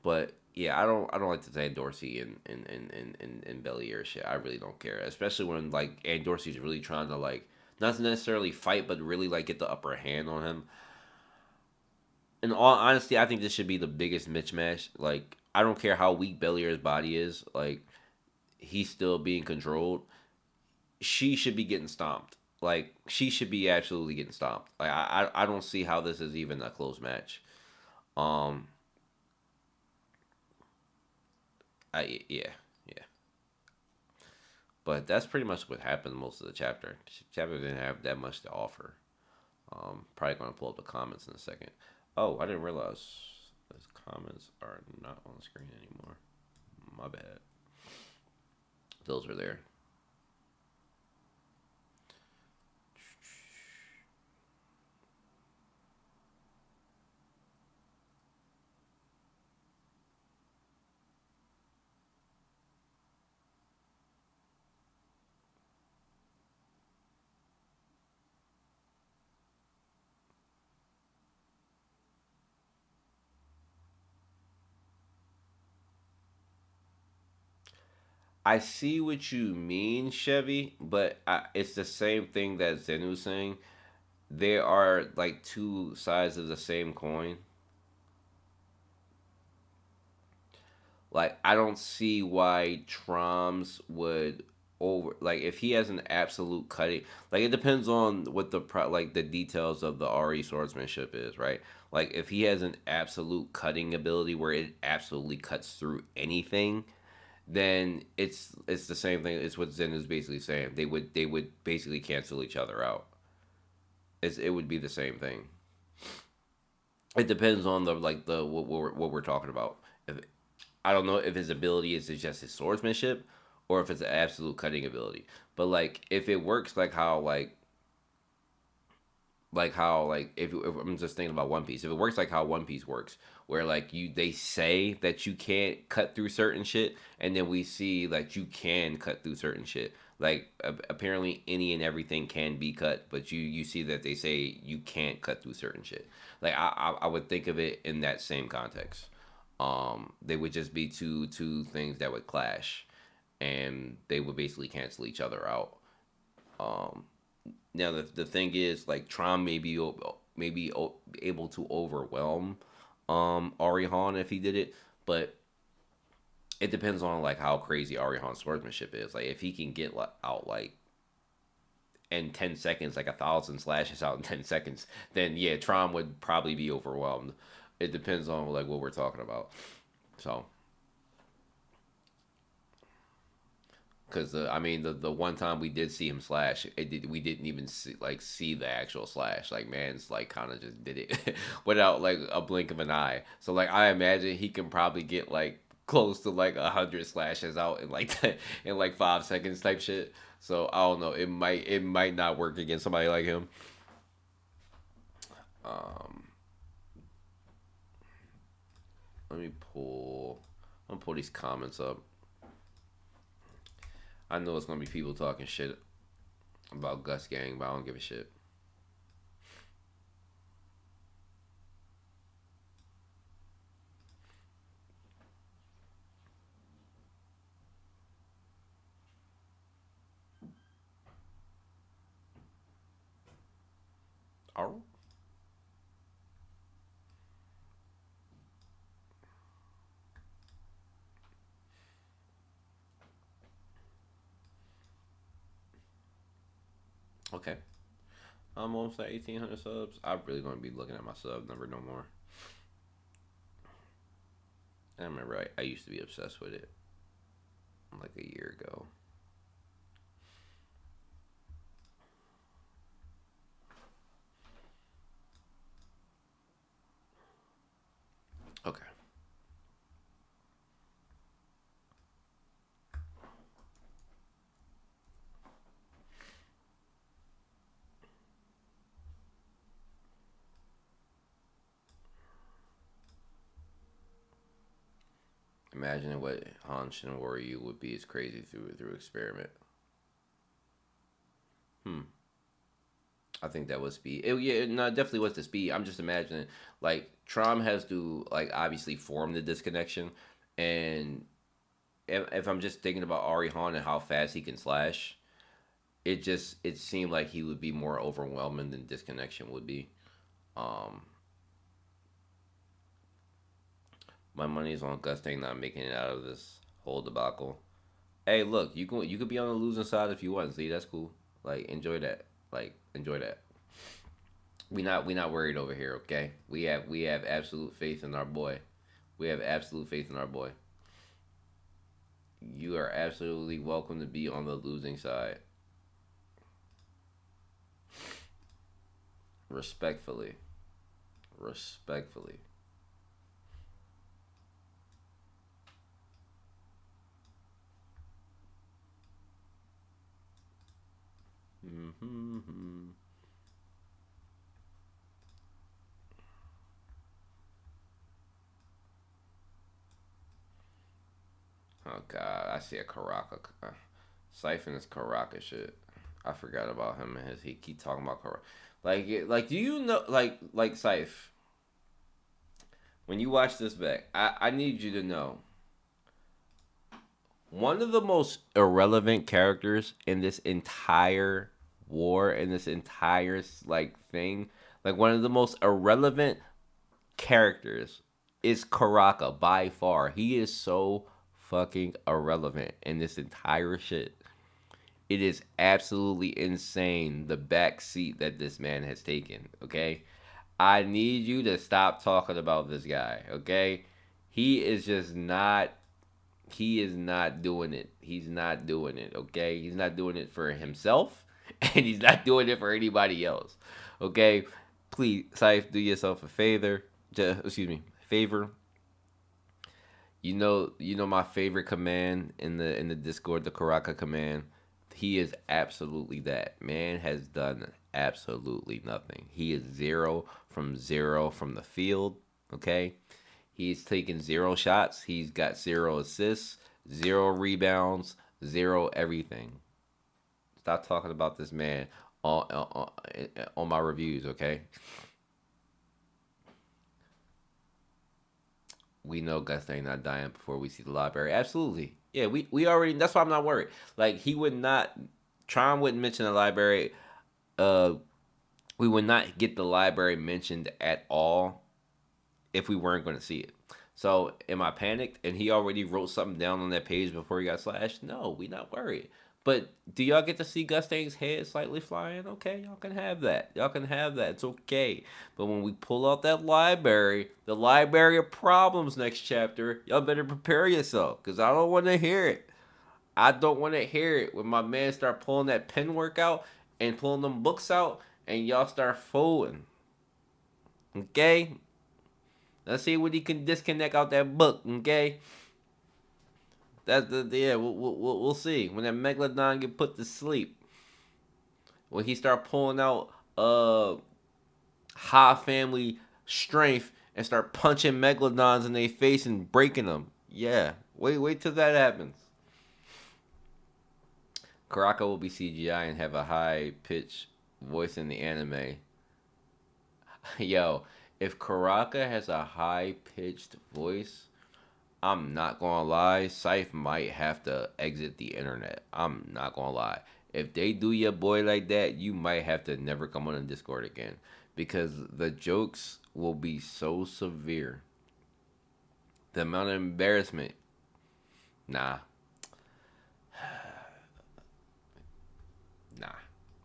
But yeah, I don't like to say Dorsey and Belier shit. I really don't care, especially when like and Dorsey's really trying to like not necessarily fight, but really like get the upper hand on him. In all honesty, I think this should be the biggest mismatch. Like, I don't care how weak Belier's body is. Like, he's still being controlled. She should be getting stomped. Like, she should be absolutely getting stomped. Like, I don't see how this is even a close match. Um, yeah. But that's pretty much what happened most of the chapter. The chapter didn't have that much to offer. Probably gonna pull up the comments in a second. Oh, I didn't realize those comments are not on the screen anymore. My bad. Those were there. I see what you mean, Chevy, but it's the same thing that Zenu's saying. They are like two sides of the same coin. Like I don't see why Troms would over like if he has an absolute cutting, like it depends on what like the details of the RE swordsmanship is, right? Like if he has an absolute cutting ability where it absolutely cuts through anything, then it's the same thing. It's what Zen is basically saying. They would basically cancel each other out. It would be the same thing. It depends on the like the what we're talking about. If, I don't know if his ability is just his swordsmanship or if it's an absolute cutting ability. But like if it works like how like if I'm just thinking about One Piece, if it works like how One Piece works, where like they say that you can't cut through certain shit, and then we see that you can cut through certain shit. Like apparently any and everything can be cut, but you see that they say you can't cut through certain shit. Like I would think of it in that same context. They would just be two things that would clash, and they would basically cancel each other out. Um, Now the thing is, like Tron may be able to overwhelm Arihan if he did it, but it depends on like how crazy Arihan's swordsmanship is. Like if he can get out like in 10 seconds, like 1,000 slashes out in 10 seconds, then yeah, Tron would probably be overwhelmed. It depends on like what we're talking about. So. Because I mean, the one time we did see him slash, we didn't even see the actual slash. Like man's like kind of just did it without like a blink of an eye. So like I imagine he can probably get like close to like 100 slashes out in like in like 5 seconds type shit. So I don't know. It might not work against somebody like him. Um, let me pull. I'm gonna pull these comments up. I know it's gonna be people talking shit about Gusgang, but I don't give a shit. Oh. Okay. I'm almost at 1,800 subs. I'm really gonna be looking at my sub number no more. I remember I used to be obsessed with it like a year ago. Okay. Imagine what Hanshin Waryu would be as crazy through experiment. I think that was speed. Yeah, no, it definitely was the speed. I'm just imagining like Trom has to like obviously form the disconnection, and if I'm just thinking about Arihan and how fast he can slash, it seemed like he would be more overwhelming than disconnection would be. Um, my money's on Gusting not making it out of this whole debacle. Hey, look, you could be on the losing side if you want. See, that's cool. Like enjoy that. Like enjoy that. We not worried over here. Okay, we have absolute faith in our boy. We have absolute faith in our boy. You are absolutely welcome to be on the losing side. Respectfully. Respectfully. Mm-hmm. Oh God, I see a Karaka. Siphon is Karaka shit. I forgot about him and his. He keep talking about Karaka. Like, do you know, like Siph? When you watch this back, I need you to know one of the most irrelevant characters in this entire war, in this entire like thing, like one of the most irrelevant characters is Karaka by far. He is so fucking irrelevant in this entire shit. It is absolutely insane the back seat that this man has taken, okay? I need you to stop talking about this guy, okay? He is just not He is not doing it. He's not doing it, okay? He's not doing it for himself, and he's not doing it for anybody else, okay? Please, Saif, do yourself a favor. Excuse me, favor. You know my favorite command in the Discord, the Karaka command. He is absolutely that. Man has done absolutely nothing. He is zero from the field. Okay, he's taken zero shots. He's got zero assists, zero rebounds, zero everything. Stop talking about this man on my reviews. Okay. We know Gusgang not dying before we see the library. Absolutely. Yeah, we already, that's why I'm not worried. Like, he would not, Tron wouldn't mention the library. Uh we would not get the library mentioned at all if we weren't going to see it. So am I panicked? And he already wrote something down on that page before he got slashed? No, we not worried. But do y'all get to see Gustang's head slightly flying? Okay, y'all can have that. Y'all can have that. It's okay. But when we pull out that library, the library of problems next chapter, y'all better prepare yourself, because I don't want to hear it. I don't want to hear it when my man start pulling that pen work out and pulling them books out and y'all start folding. Okay? Let's see what he can disconnect out that book, okay? That's the yeah. We'll see when that megalodon get put to sleep. When he start pulling out high family strength and start punching megalodons in their face and breaking them. Yeah, wait till that happens. Karaka will be CGI and have a high pitch voice in the anime. Yo, if Karaka has a high pitched voice, I'm not gonna lie, Scythe might have to exit the internet. I'm not gonna lie. If they do your boy like that, you might have to never come on the Discord again. Because the jokes will be so severe. The amount of embarrassment. Nah. Nah.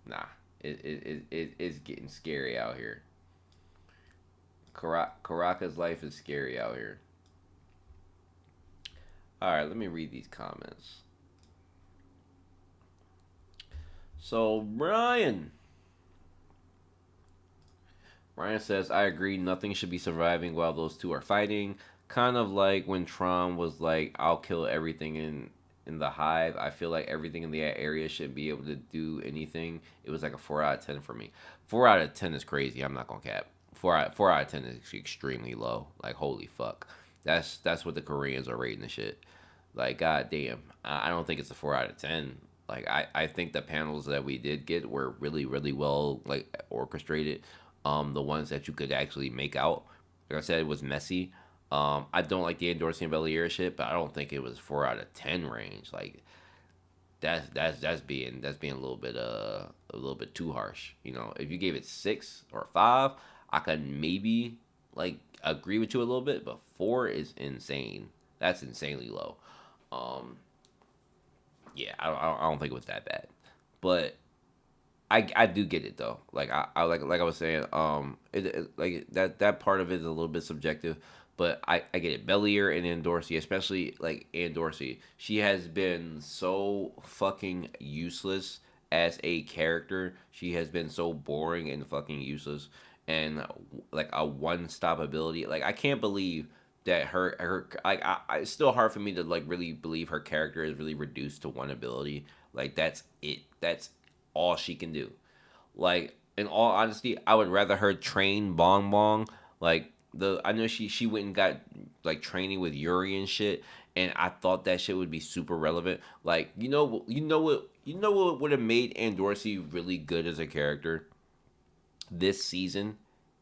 Nah. It's getting scary out here. Karaka's life is scary out here. Alright, let me read these comments. So, Brian says, I agree, nothing should be surviving while those two are fighting. Kind of like when Tron was like, I'll kill everything in the hive. I feel like everything in the area shouldn't be able to do anything. It was like a 4 out of 10 for me. 4 out of 10 is crazy. I'm not going to cap. 4 out of 10 is extremely low. Like, holy fuck. That's what the Koreans are rating the shit. Like, god damn. I don't think it's a 4 out of 10. Like, I think the panels that we did get were really, really well, like, orchestrated. The ones that you could actually make out. Like I said, it was messy. I don't like the endorsing Bel-Air shit, but I don't think it was 4 out of 10 range. Like, that's being a little bit too harsh. You know, if you gave it 6 or 5, I could maybe like agree with you a little bit, but 4 is insane. That's insanely low. Yeah, I don't think it was that bad, but I do get it though. Like I like I was saying, like that part of it is a little bit subjective, but I get it. Bel-Air and Andorsey, especially like Andorsey, she has been so fucking useless as a character. She has been so boring and fucking useless, and like a one-stop ability. Like, I can't believe that her like it's still hard for me to like really believe her character is really reduced to one ability. Like, that's it. That's all she can do. Like, in all honesty, I would rather her train Bong Bong. Like, I know she went and got like training with Yuri and shit, and I thought that shit would be super relevant. Like, you know what would have made Andorsey really good as a character this season,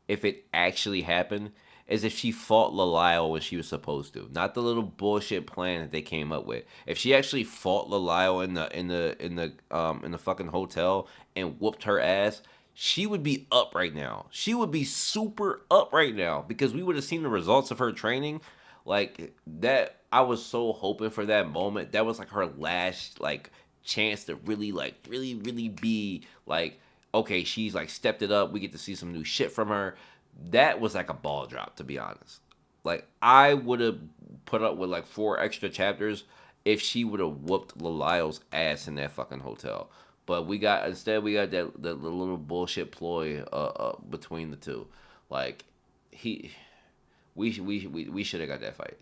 if it actually happened, is if she fought Lilial when she was supposed to, not the little bullshit plan that they came up with. If she actually fought Lilial in the fucking hotel and whooped her ass, she would be up right now. She would be super up right now, because we would have seen the results of her training. Like, that, I was so hoping for that moment. That was like her last like chance to really be like, okay, she's like stepped it up. We get to see some new shit from her. That was like a ball drop, to be honest. Like, I would have put up with like 4 extra chapters if she would have whooped Lilile's ass in that fucking hotel. But we got that the little bullshit ploy between the two. Like we should have got that fight.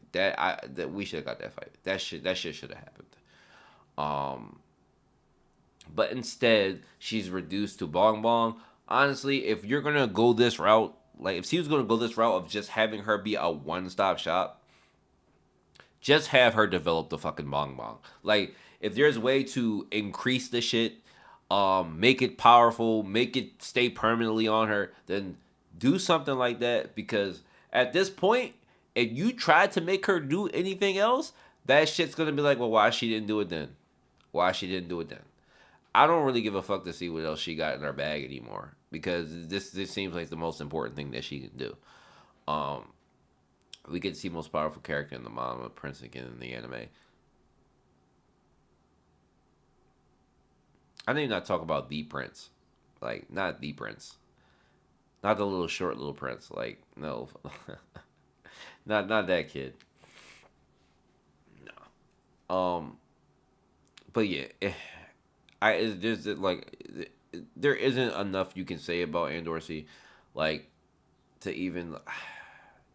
We should have got that fight. That shit should have happened. But instead she's reduced to Bong Bong. Honestly, if you're gonna go this route, like if she was gonna go this route of just having her be a one-stop shop, just have her develop the fucking Bong Bong. Like if there's a way to increase the shit, make it powerful, make it stay permanently on her, then do something like that. Because at this point, if you try to make her do anything else, that shit's gonna be like, well, why she didn't do it then? Why she didn't do it then? I don't really give a fuck to see what else she got in her bag anymore, because this seems like the most important thing that she can do. We get to see most powerful character in the manga, Prince again in the anime. I didn't not talk about the Prince, like not the Prince, not the little short little Prince. Like no, not that kid. No. But yeah, there's like there isn't enough you can say about Ann Dorsey, like to even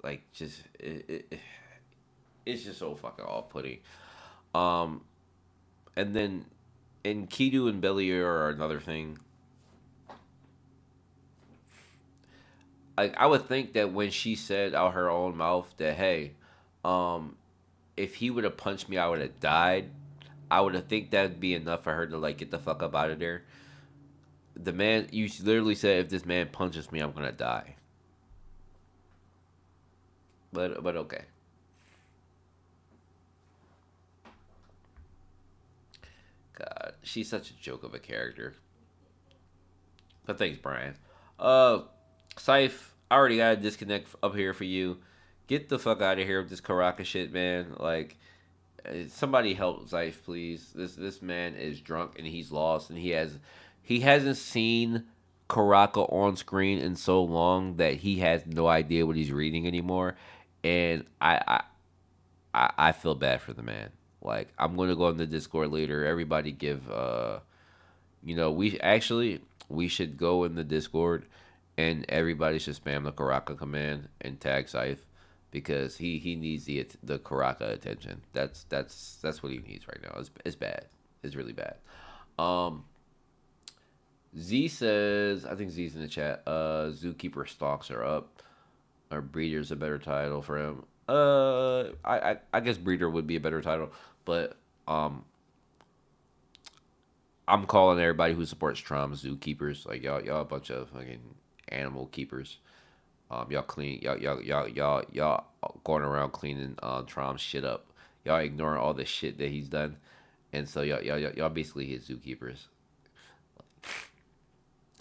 like just it's just so fucking off putting. And then and Kidu and Belier are another thing. Like I would think that when she said out her own mouth that hey, if he would have punched me, I would have died. I would have think that'd be enough for her to like get the fuck up out of there. The man, you literally said, if this man punches me, I'm gonna die. But okay. God, she's such a joke of a character. But thanks, Brian. Scythe, I already got a disconnect up here for you. Get the fuck out of here with this Karaka shit, man. Like, somebody help Scythe, please. This man is drunk and he's lost, and he hasn't seen Karaka on screen in so long that he has no idea what he's reading anymore. And I feel bad for the man. Like, I'm gonna go on the Discord later. Everybody give we should go in the Discord and everybody should spam the Karaka command and tag Scythe, because he needs the Karaka attention. That's what he needs right now. It's bad. It's really bad. Z says, I think Z's in the chat. Zookeeper stocks are up. Or Breeder's a better title for him. I guess Breeder would be a better title, but I'm calling everybody who supports Trump Zookeepers. Like y'all a bunch of fucking animal keepers. Y'all clean y'all going around cleaning Trump's shit up. Y'all ignoring all the shit that he's done, and so y'all basically his zookeepers.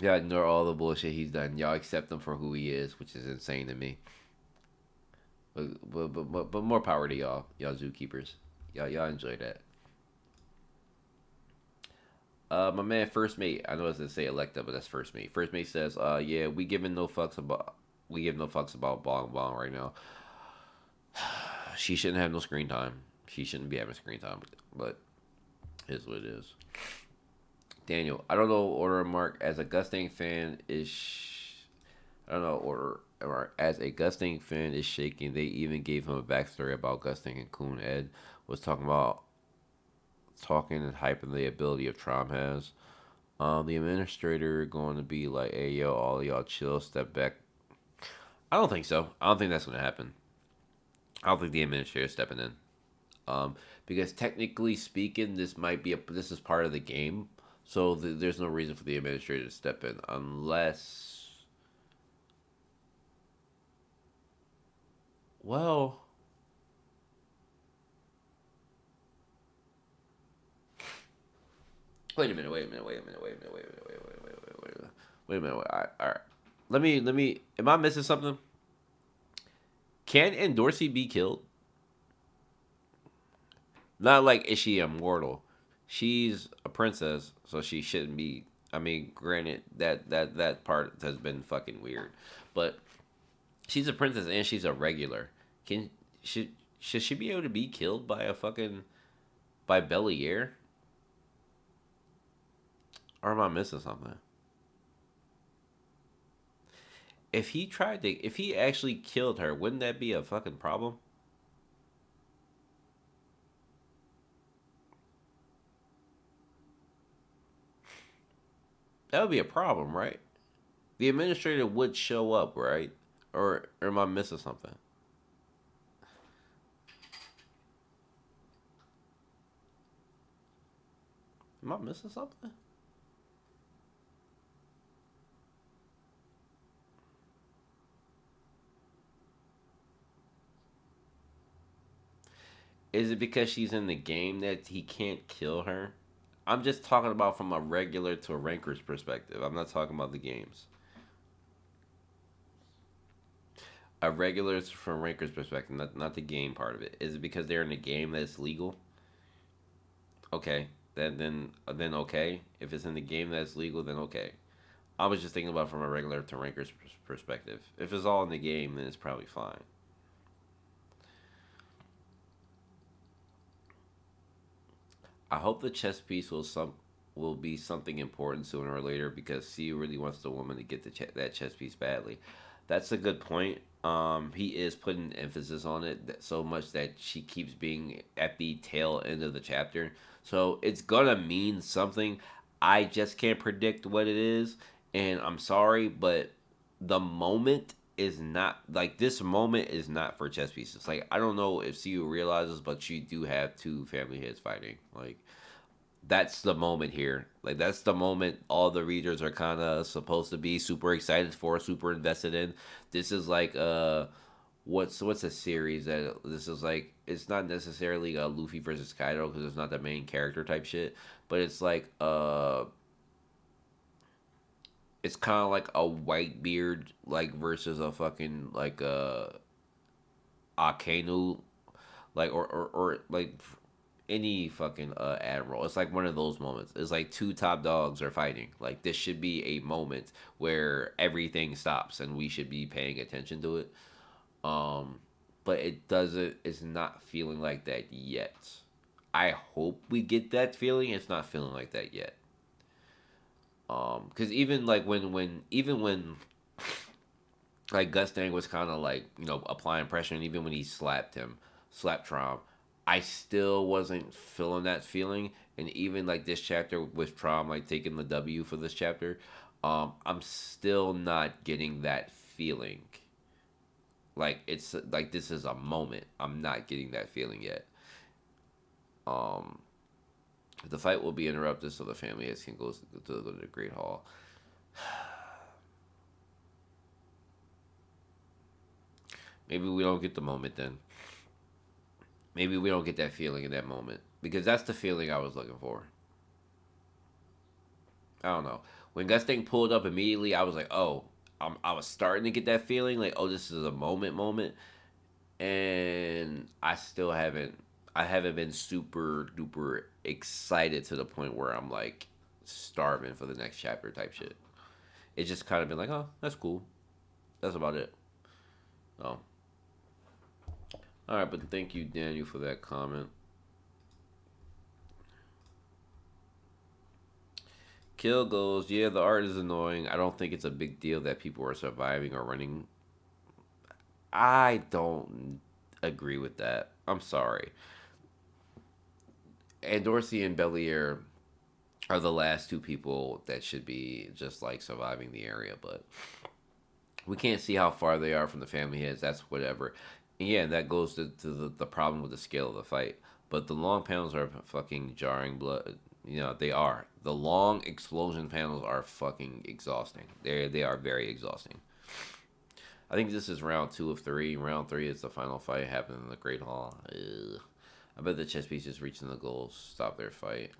Y'all ignore all the bullshit he's done. Y'all accept him for who he is, which is insane to me. But more power to y'all zookeepers. Y'all enjoy that. My man First Mate, I know it's to say Electa, but that's First Mate. First Mate says, yeah, we give no fucks about Bong Bong right now. She shouldn't have no screen time. She shouldn't be having screen time, but it is what it is. Daniel, I don't know Order Mark as a Gusgang fan is. I don't know Order Mark as a Gusgang fan is shaking. They even gave him a backstory about Gusgang and Kun Ed was talking and hyping the ability of Trom has. The administrator going to be like, hey yo, all y'all chill, step back. I don't think so. I don't think that's going to happen. I don't think the administrator is stepping in. Because technically speaking, this is part of the game. So there's no reason for the administrator to step in unless, well, wait a minute. All right. Let me. Am I missing something? Can Ann Dorsey be killed? Not like, is she immortal? She's a princess, so she shouldn't be. I mean, granted, that part has been fucking weird, but she's a princess and she's a regular. Should she be able to be killed by a fucking by Belier? Or am I missing something? If he actually killed her, wouldn't that be a fucking problem? That would be a problem, right? The administrator would show up, right? Or am I missing something? Am I missing something? Is it because she's in the game that he can't kill her? I'm just talking about from a regular to a ranker's perspective. I'm not talking about the games. A regular from ranker's perspective, not the game part of it. Is it because they're in a game that's legal? Okay, then okay. If it's in the game that's legal, then okay. I was just thinking about from a regular to ranker's perspective. If it's all in the game, then it's probably fine. I hope the chess piece will be something important sooner or later because C really wants the woman to get that chess piece badly. That's a good point. He is putting emphasis on it so much that she keeps being at the tail end of the chapter. So it's gonna mean something. I just can't predict what it is, and I'm sorry, but the moment is not like this moment is not for chess pieces. Like I don't know if CU realizes, but you do have two family heads fighting. Like that's the moment here. Like that's the moment all the readers are kind of supposed to be super excited for, super invested in. This is like what's a series that this is like it's not necessarily a Luffy versus Kaido because it's not the main character type shit, but it's like it's kind of like a Whitebeard like versus a fucking like Akainu like or like any fucking admiral. It's like one of those moments. It's like two top dogs are fighting. Like this should be a moment where everything stops and we should be paying attention to it. But it doesn't. It's not feeling like that yet. I hope we get that feeling. It's not feeling like that yet. Because even like when like Gusgang was kind of like applying pressure, and even when he slapped Trom, I still wasn't feeling that feeling. And even like this chapter with Trom like taking the W for this chapter, I'm still not getting that feeling. Like it's like this is a moment. I'm not getting that feeling yet. Um, the fight will be interrupted so the family heads can go to the Great Hall. Maybe we don't get the moment then. Maybe we don't get that feeling in that moment because that's the feeling I was looking for. I don't know. When Gusting pulled up immediately, I was like, oh, I was starting to get that feeling like, oh, this is a moment, and I haven't been super duper excited to the point where I'm like starving for the next chapter type shit. It's just kind of been like, oh, that's cool. That's about it. Oh. All right, but thank you, Daniel, for that comment. Kill goes, yeah, the art is annoying. I don't think it's a big deal that people are surviving or running. I don't agree with that. I'm sorry. And Dorsey and Belier are the last two people that should be just like surviving the area, but we can't see how far they are from the family heads. That's whatever. And yeah, that goes to the problem with the scale of the fight. But the long panels are fucking jarring blood. They are. The long explosion panels are fucking exhausting. They are very exhausting. I think this is round 2 of 3. Round 3 is the final fight happening in the Great Hall. Ugh. I bet the chess pieces reaching the goal stop their fight.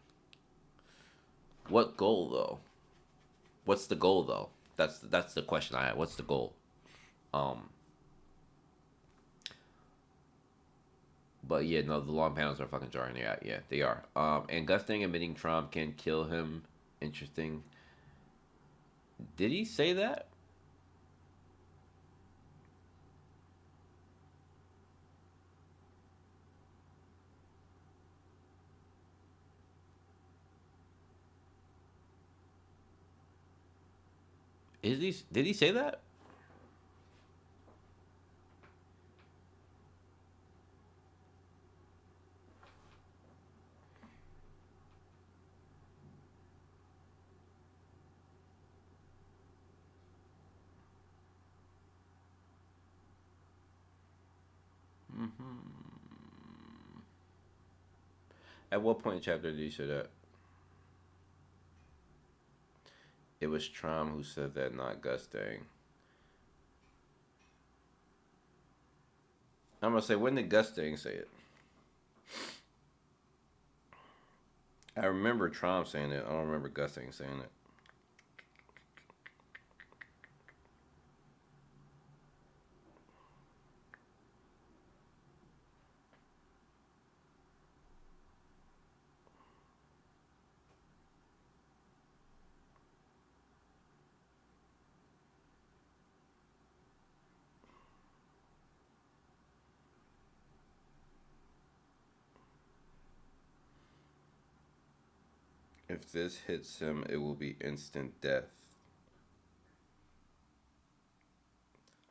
What goal though? What's the goal though? That's the question I have. What's the goal? But yeah, no, the long panels are fucking jarring. Yeah, they are. And Gusting admitting Trump can kill him. Interesting. Did he say that? Did he say that? At what point in chapter did he say that? It was Trom who said that, not Gusgang. I'm gonna say, when did Gusgang say it? I remember Trom saying it. I don't remember Gusgang saying it. If this hits him, it will be instant death.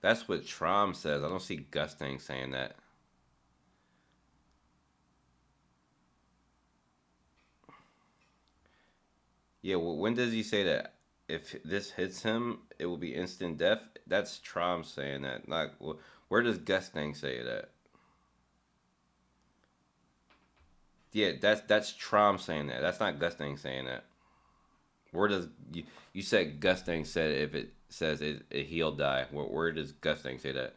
That's what Trom says. I don't see Gusgang saying that. Yeah, well, when does he say that? If this hits him, it will be instant death. That's Trom saying that. Not where does Gusgang say that? Yeah, that's Trom saying that. That's not Gusgang saying that. Where does you said Gusgang said if it says he'll die? Where does Gusgang say that?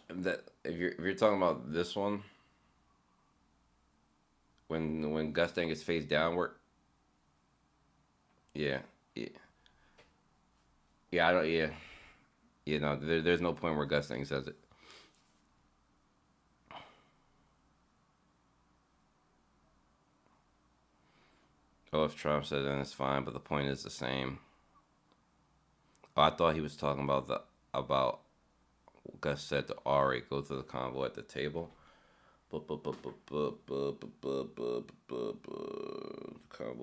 That if you're talking about this one, when Gusgang is face downward, yeah, yeah, yeah. I don't, yeah, yeah. No, there's no point where Gusgang says it. Oh, if Trump said it, then it's fine, but the point is the same. Oh, I thought he was talking about the about Gus said to Ari, go to the convo at the table. Convo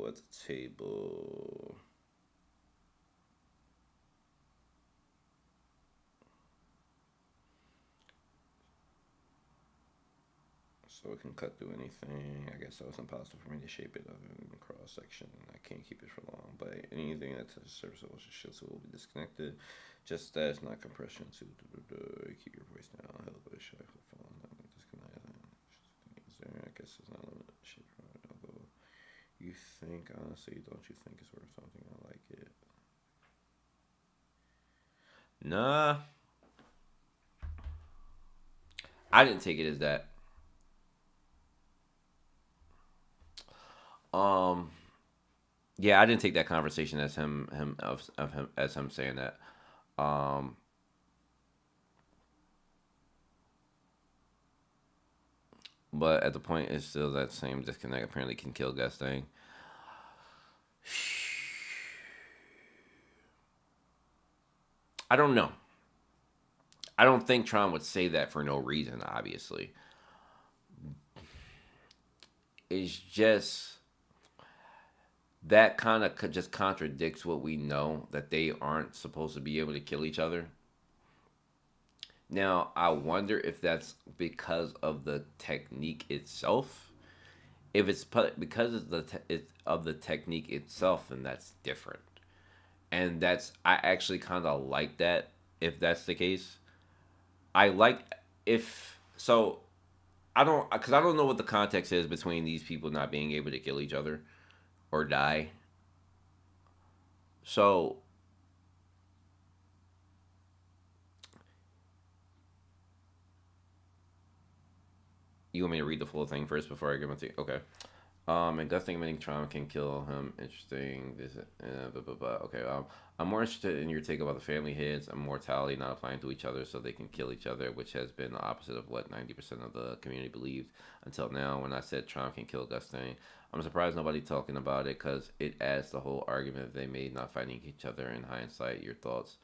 at the table. So it can cut through anything. I guess that was impossible for me to shape it other than the cross section. I can't keep it for long. But anything that touches the surface of the shield will be disconnected. Just that it's not compression. So keep your voice down. Help it show the phone. Disconnect. Is there? I guess it's not limited shape. Although you think honestly, don't you think it's worth something? I like it. Nah, I didn't take it as that. Um, yeah, I didn't take that conversation as him as him saying that. Um, but at the point, it's still that same disconnect. Apparently, can kill Gus thing. I don't know. I don't think Tron would say that for no reason. Obviously, it's just that kind of just contradicts what we know, that they aren't supposed to be able to kill each other. Now, I wonder if that's because of the technique itself. If it's because of the technique itself, then that's different. And that's, I actually kind of like that. If that's the case, I like, if so. I don't, because I don't know what the context is between these people not being able to kill each other or die. So you want me to read the full thing first before I give my take? Okay. And gusting emitting trauma can kill him. Interesting. This, blah, blah, blah. Okay. I'm more interested in your take about the family heads and mortality not applying to each other so they can kill each other, which has been the opposite of what 90% of the community believed until now. When I said trauma can kill gusting, I'm surprised nobody talking about it because it adds the whole argument they made not fighting each other in hindsight. Your thoughts?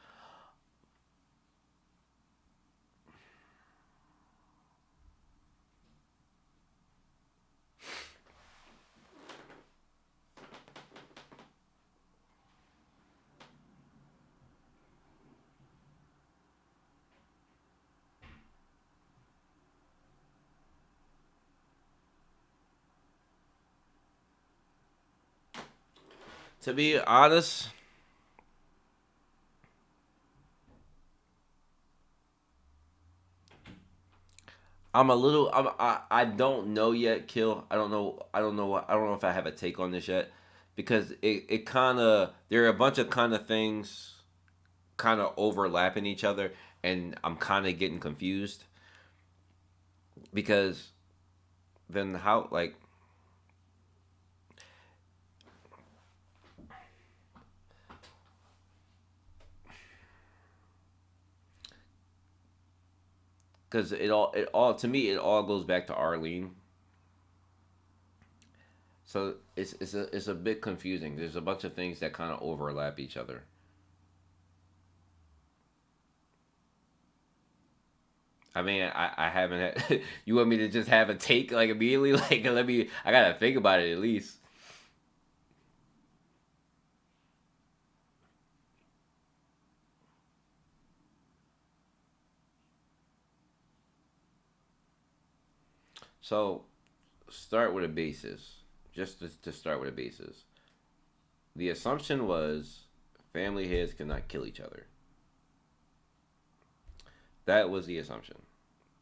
To be honest, I'm a little. I don't know yet. Kill. I don't know. I don't know what. I don't know if I have a take on this yet, because it kind of, there are a bunch of kind of things kind of overlapping each other, and I'm kind of getting confused because then how, like, because it all to me it all goes back to Arlene. So it's a bit confusing. There's a bunch of things that kind of overlap each other. I mean, I haven't had, you want me to just have a take like immediately? Like, let me, I gotta think about it at least. So, start with a basis. Just to start with a basis. The assumption was family heads cannot kill each other. That was the assumption.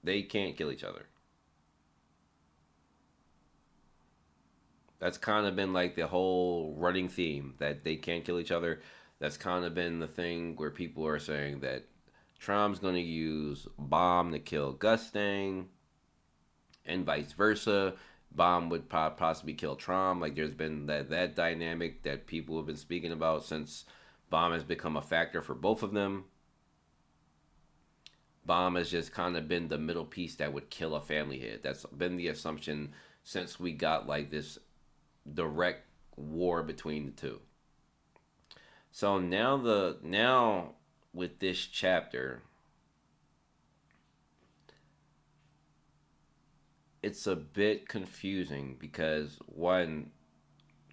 They can't kill each other. That's kind of been like the whole running theme, that they can't kill each other. That's kind of been the thing where people are saying that Trump's going to use bomb to kill Gusgang and vice versa. Bomb would possibly kill Trump. Like, there's been that dynamic that people have been speaking about since Bomb has become a factor for both of them. Bomb has just kind of been the middle piece that would kill a family head. That's been the assumption since we got like this direct war between the two. So now with this chapter, it's a bit confusing because one,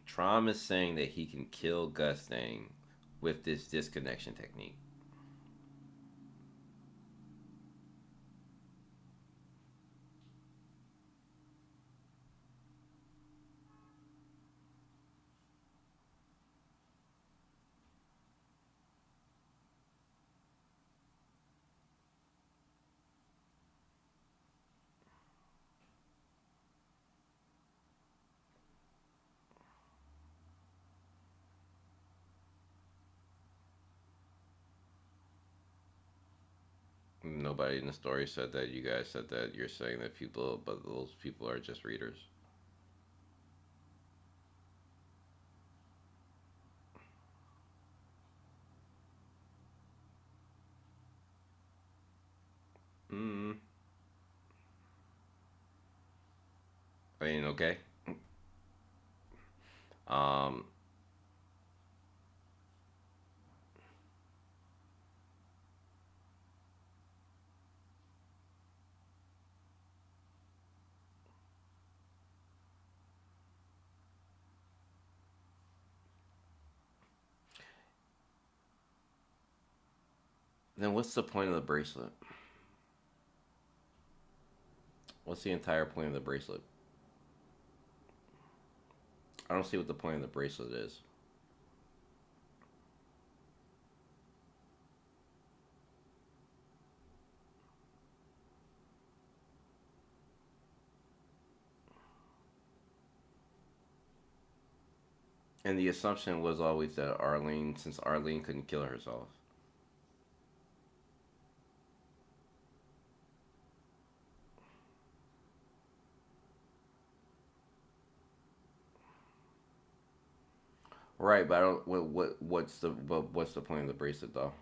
Trom is saying that he can kill Gusgang with this disconnection technique. Nobody in the story said that. You guys said that. You're saying that people, but those people are just readers. Mm. I mean, okay. Um. Then what's the point of the bracelet? What's the entire point of the bracelet? I don't see what the point of the bracelet is. And the assumption was always that Arlene, since Arlene couldn't kill herself. Right, but I don't. What's the point of the bracelet though?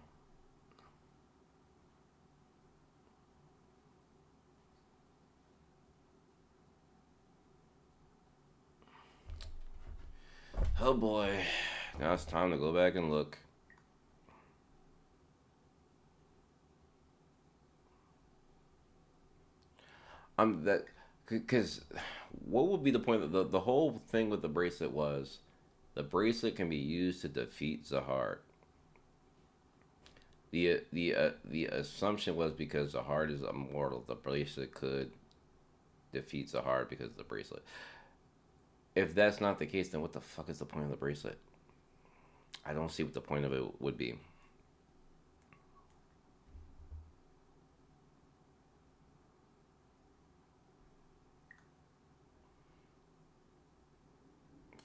Oh boy, now it's time to go back and look. I'm that because what would be the point of the whole thing with the bracelet was the bracelet can be used to defeat Zahar. The assumption was because Zahar is immortal, the bracelet could defeat Zahar because of the bracelet. If that's not the case, then what the fuck is the point of the bracelet? I don't see what the point of it would be.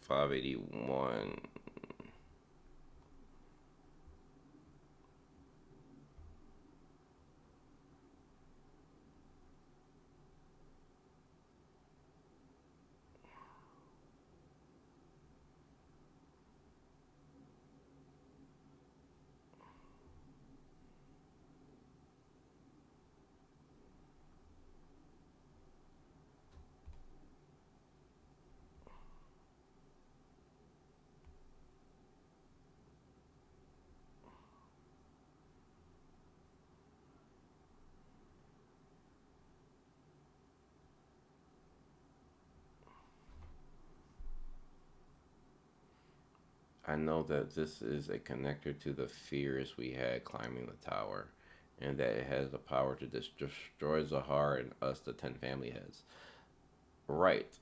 $581. I know that this is a connector to the fears we had climbing the tower, and that it has the power to destroy Zahar and us, the 10 family heads. Right.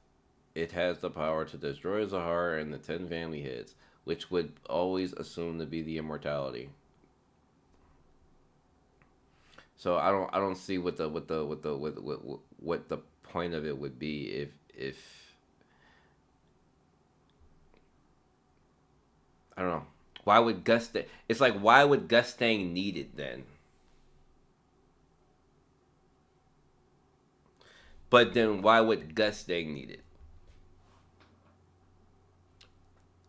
It has the power to destroy Zahar and the 10 family heads, which would always assume to be the immortality. So I don't see what the point of it would be if I don't know. Why would Gustang? It's like, why would Gustang need it then? But then why would Gustang need it?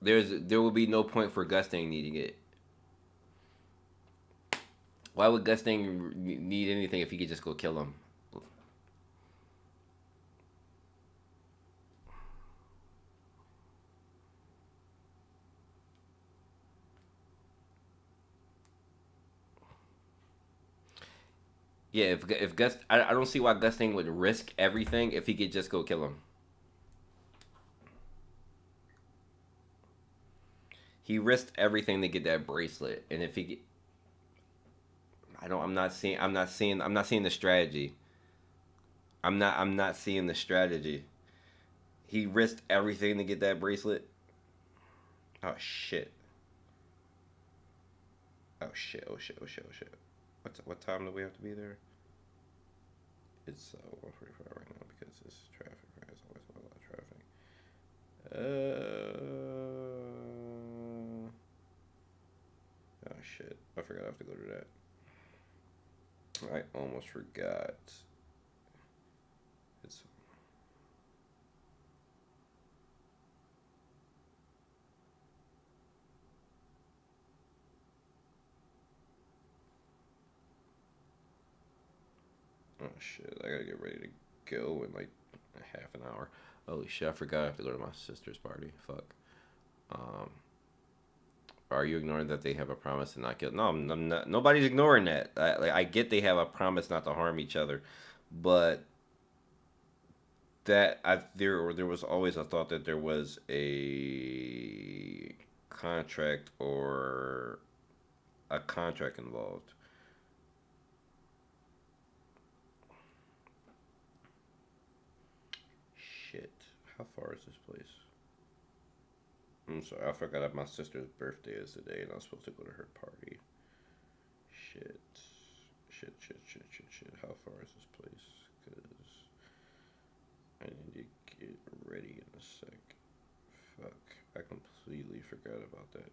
There will be no point for Gustang needing it. Why would Gustang need anything if he could just go kill him? Yeah, if Gus, I don't see why Gustang would risk everything if he could just go kill him. He risked everything to get that bracelet, and if he, I don't, I'm not seeing the strategy. I'm not seeing the strategy. He risked everything to get that bracelet. Oh shit. Oh shit. Oh shit. Oh shit. Oh shit. What time do we have to be there? It's 1:45 right now because this is traffic. Right? There's always a lot of traffic. Oh shit! I forgot I have to go to that. I almost forgot. It's oh shit! I gotta get ready to go in like half an hour. Holy shit! I forgot I have to go to my sister's party. Fuck. Um, are you ignoring that they have a promise to not kill? No, I'm not. Nobody's ignoring that. I get they have a promise not to harm each other, but there was always a thought that there was a contract or a contract involved. Shit. How far is this place? I'm sorry, I forgot that my sister's birthday is today and I was supposed to go to her party. Shit. Shit. How far is this place? Because I need to get ready in a sec. Fuck. I completely forgot about that.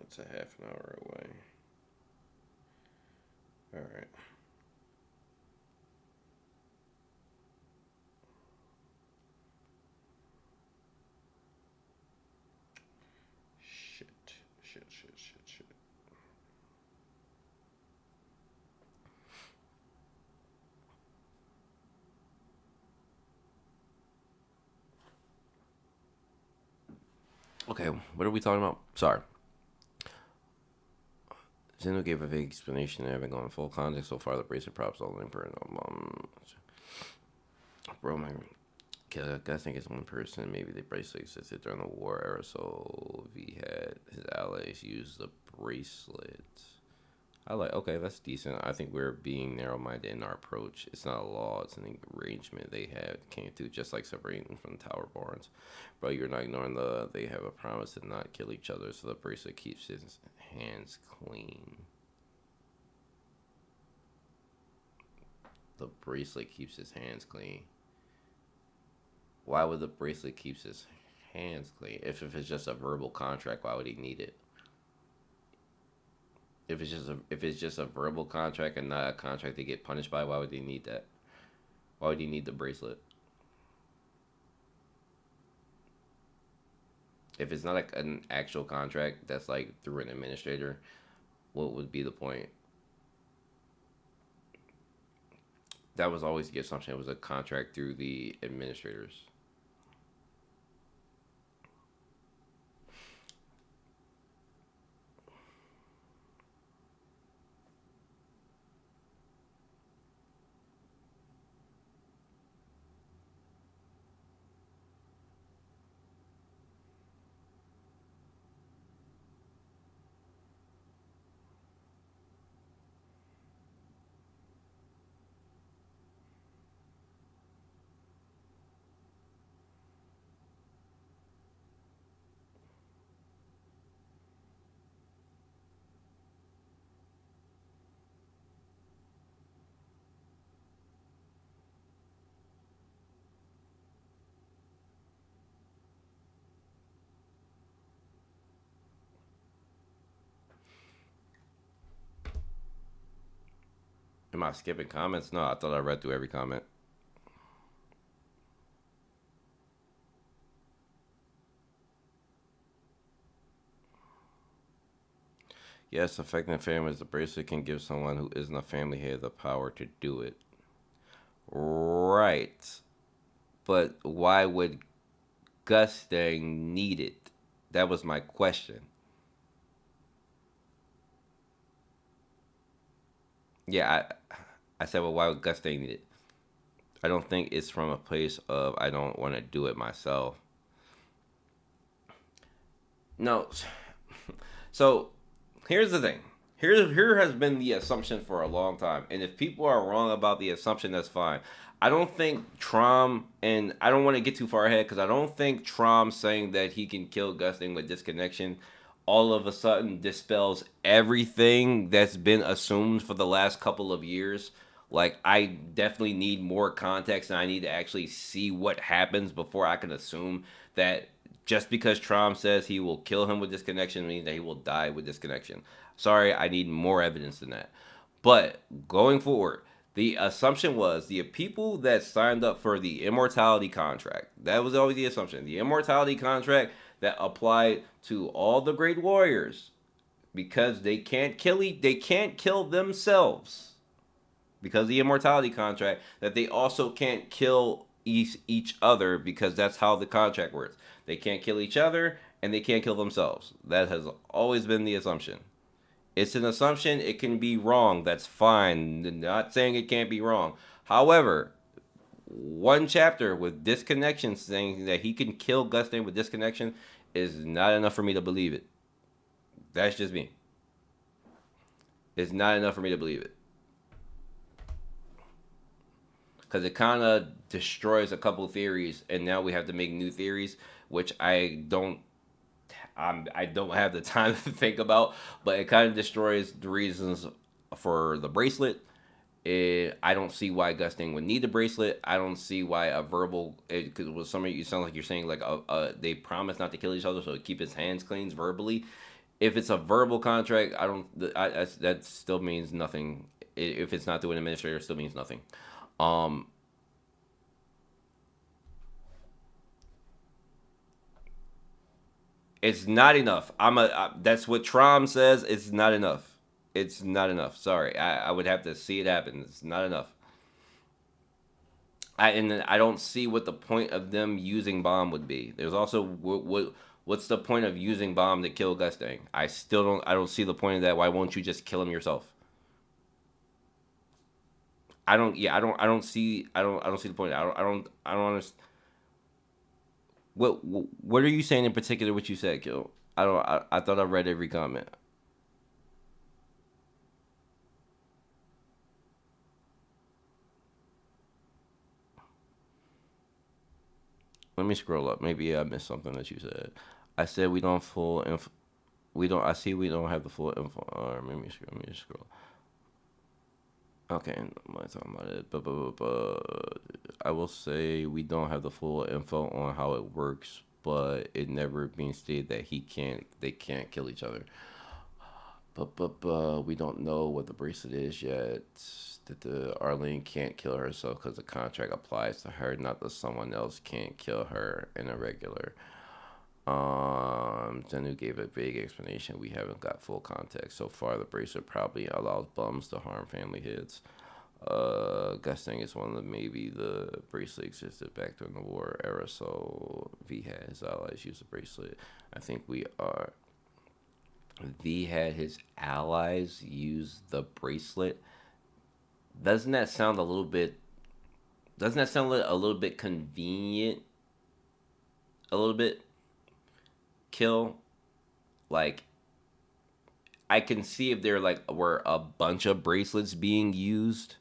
It's a half an hour away. Alright. Shit. Okay, what are we talking about? Sorry. Zeno gave a vague explanation. They haven't gone full context so far. The bracelet props all in per bro, my I think it's one person. Maybe the bracelet existed during the war era, so he had his allies use the bracelet. I like, okay, that's decent. I think we're being narrow-minded in our approach. It's not a law, it's an arrangement they had came through, just like separating from Tower Barnes. But you're not ignoring they have a promise to not kill each other, so the bracelet keeps his hands clean. The bracelet keeps his hands clean. Why would the bracelet keep his hands clean? If it's just a verbal contract, why would he need it? If it's just a verbal contract and not a contract they get punished by, why would they need that? Why would he need the bracelet? If it's not like an actual contract that's like through an administrator, what would be the point? That was always the assumption. It was a contract through the administrators. Am I skipping comments? No, I thought I read through every comment. Yes, affecting families, the bracelet can give someone who isn't a family head the power to do it. Right. But why would Gusgang need it? That was my question. Yeah, I said, well, why would Gusgang need it? I don't think it's from a place of I don't want to do it myself. No. So here's the thing. Here has been the assumption for a long time, and if people are wrong about the assumption, that's fine. I don't think Trom, and I don't want to get too far ahead because I don't think Trom saying that he can kill Gusting with disconnection all of a sudden dispels everything that's been assumed for the last couple of years. Like, I definitely need more context, and I need to actually see what happens before I can assume that just because Trom says he will kill him with disconnection means that he will die with disconnection. Sorry, I need more evidence than that. But going forward, the assumption was the people that signed up for the immortality contract. That was always the assumption. The immortality contract that applied to all the great warriors because they can't kill themselves because of the immortality contract, that they also can't kill each other because that's how the contract works. They can't kill each other and they can't kill themselves. That has always been the assumption. It's an assumption. It can be wrong. That's fine. Not saying it can't be wrong. However, one chapter with disconnection saying that he can kill Gusting with disconnection is not enough for me to believe it. That's just me. It's not enough for me to believe it. Because it kind of destroys a couple theories, and now we have to make new theories, which I don't have the time to think about, but it kind of destroys the reasons for the bracelet. I don't see why Gusting would need the bracelet. I don't see why a verbal, because with some of you sound like you're saying like they promise not to kill each other, so keep his hands clean verbally. If it's a verbal contract, that still means nothing. If it's not through an administrator, it still means nothing. It's not enough. That's what Trom says. It's not enough. It's not enough. Sorry, I would have to see it happen. It's not enough. I don't see what the point of them using bomb would be. There's also what's the point of using bomb to kill Gusting? I don't see the point of that. Why won't you just kill him yourself? I don't see the point. I don't understand. What are you saying in particular? What you said, Kill? I thought I read every comment. Let me scroll up. Maybe I missed something that you said. I said we don't full info. We don't. I see we don't have the full info. Or let me scroll. Okay, I'm not talking about it. But I will say we don't have the full info on how it works, but it never being stated that they can't kill each other. But we don't know what the bracelet is yet. That the Arlene can't kill herself because the contract applies to her, not that someone else can't kill her in a regular. Zenu gave a vague explanation. We haven't got full context so far. The bracelet probably allows bums to harm family heads. Gusgang is one of maybe the bracelet existed back during the war era, so V had his allies use the bracelet. I think V had his allies use the bracelet. Doesn't that sound a little bit? Doesn't that sound a little bit convenient? A little bit. Kill, like, I can see if there were a bunch of bracelets being used,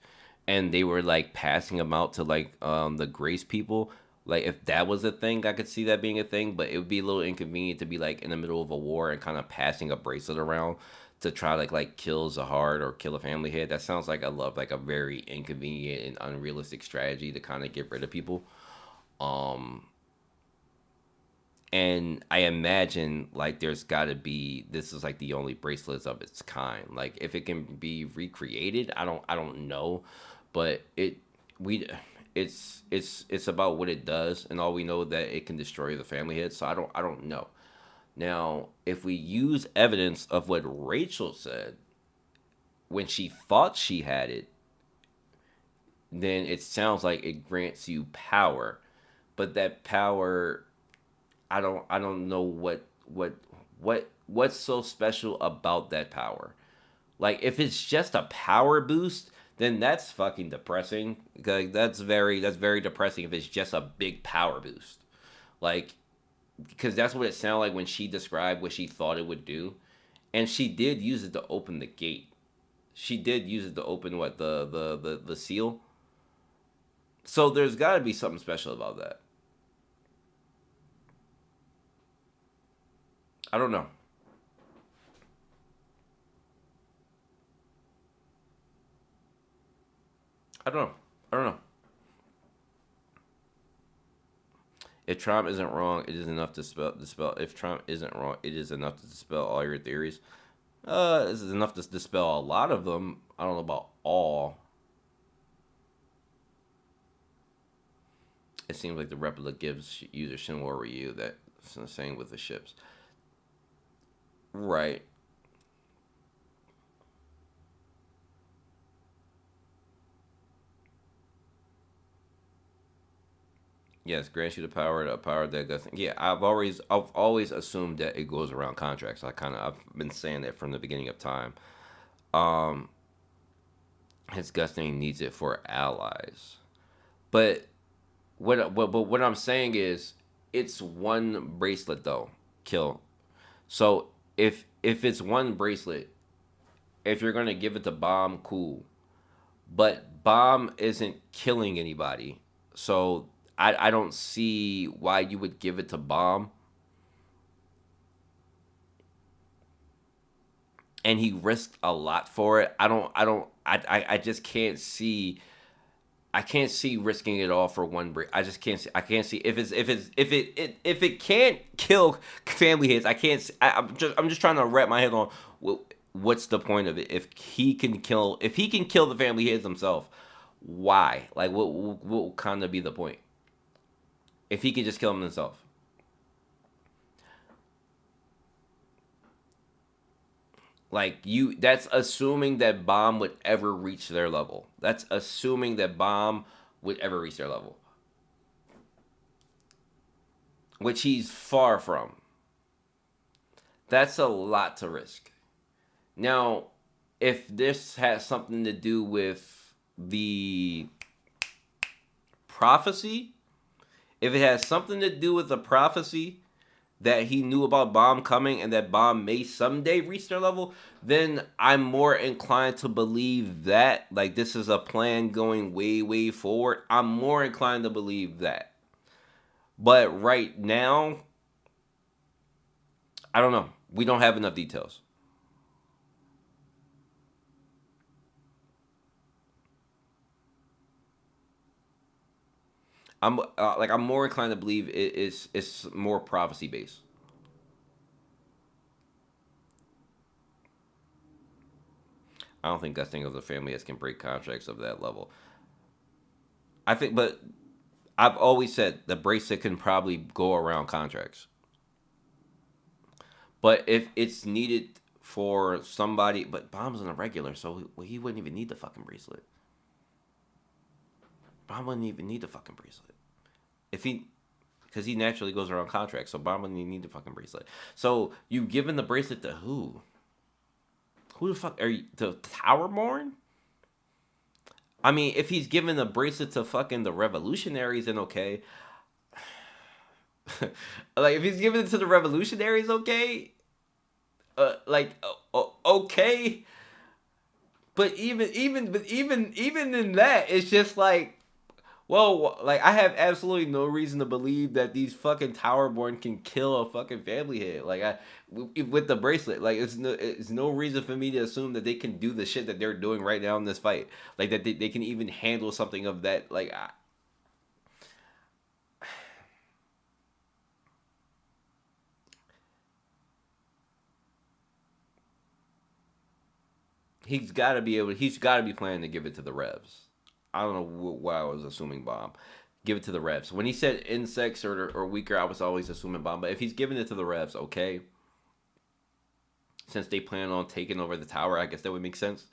and they were like passing them out to like the Grace people. Like if that was a thing, I could see that being a thing. But it would be a little inconvenient to be like in the middle of a war and kind of passing a bracelet around to try like kill Zahard or kill a family head. That sounds like a very inconvenient and unrealistic strategy to kind of get rid of people. And I imagine like there's got to be, this is like the only bracelets of its kind. Like if it can be recreated, I don't know, but it's about what it does, and all we know that it can destroy the family head. So I don't know. Now, if we use evidence of what Rachel said when she thought she had it, then it sounds like it grants you power, but that power, I don't know what's so special about that power. Like if it's just a power boost, then that's fucking depressing. Like that's very depressing if it's just a big power boost. Like because that's what it sounded like when she described what she thought it would do. And she did use it to open the gate. She did use it to open what the seal. So there's got to be something special about that. I don't know. I don't know. If Trump isn't wrong, it is enough to dispel. If Trump isn't wrong, it is enough to dispel all your theories. This is enough to dispel a lot of them. I don't know about all. It seems like the replica gives user Shinwa Ryu. That's the same with the ships. Right. Yes, grants you the power that Gusgang. Yeah, I've always assumed that it goes around contracts. I've been saying that from the beginning of time. His Gusgang needs it for allies, but what I'm saying is it's one bracelet though. Kill. So if it's one bracelet, if you're gonna give it to Bomb, cool, but Bomb isn't killing anybody, so I don't see why you would give it to Bomb. And he risked a lot for it. I just can't see. I can't see risking it all for one break. I just can't see. I can't see if it can't kill family heads. I can't. I'm just trying to wrap my head on what's the point of it. If he can kill the family heads himself, why? Like what will kind of be the point? If he can just kill them himself. Like that's assuming that Bomb would ever reach their level. That's assuming that Bomb would ever reach their level. Which he's far from. That's a lot to risk. Now, if this has something to do with the prophecy, if it has something to do with the prophecy that he knew about Bomb coming and that Bomb may someday reach their level, then I'm more inclined to believe that. Like, this is a plan going way, way forward. I'm more inclined to believe that. But right now, I don't know. We don't have enough details. I'm more inclined to believe it's more prophecy based. I don't think Gusting is a family that can break contracts of that level. I think, but I've always said the bracelet can probably go around contracts. But if it's needed for somebody, but Bomb's on a regular, so he wouldn't even need the fucking bracelet. Bomb wouldn't even need the fucking bracelet if he, because he naturally goes around contracts. So Bomb wouldn't even need the fucking bracelet. So you giving the bracelet to who? Who the fuck are you? To Towerborn? I mean, if he's giving the bracelet to fucking the revolutionaries, then okay. Like, if he's giving it to the revolutionaries, okay. Okay. But even in that, it's just like, well, like, I have absolutely no reason to believe that these fucking Towerborn can kill a fucking family head. Like, with the bracelet, like, it's no reason for me to assume that they can do the shit that they're doing right now in this fight. Like, that they can even handle something of that. Like, he's got to be able. He's got to be planning to give it to the Revs. I don't know why I was assuming Bomb. Give it to the Revs. When he said insects or weaker, I was always assuming Bomb. But if he's giving it to the Revs, okay. Since they plan on taking over the tower, I guess that would make sense.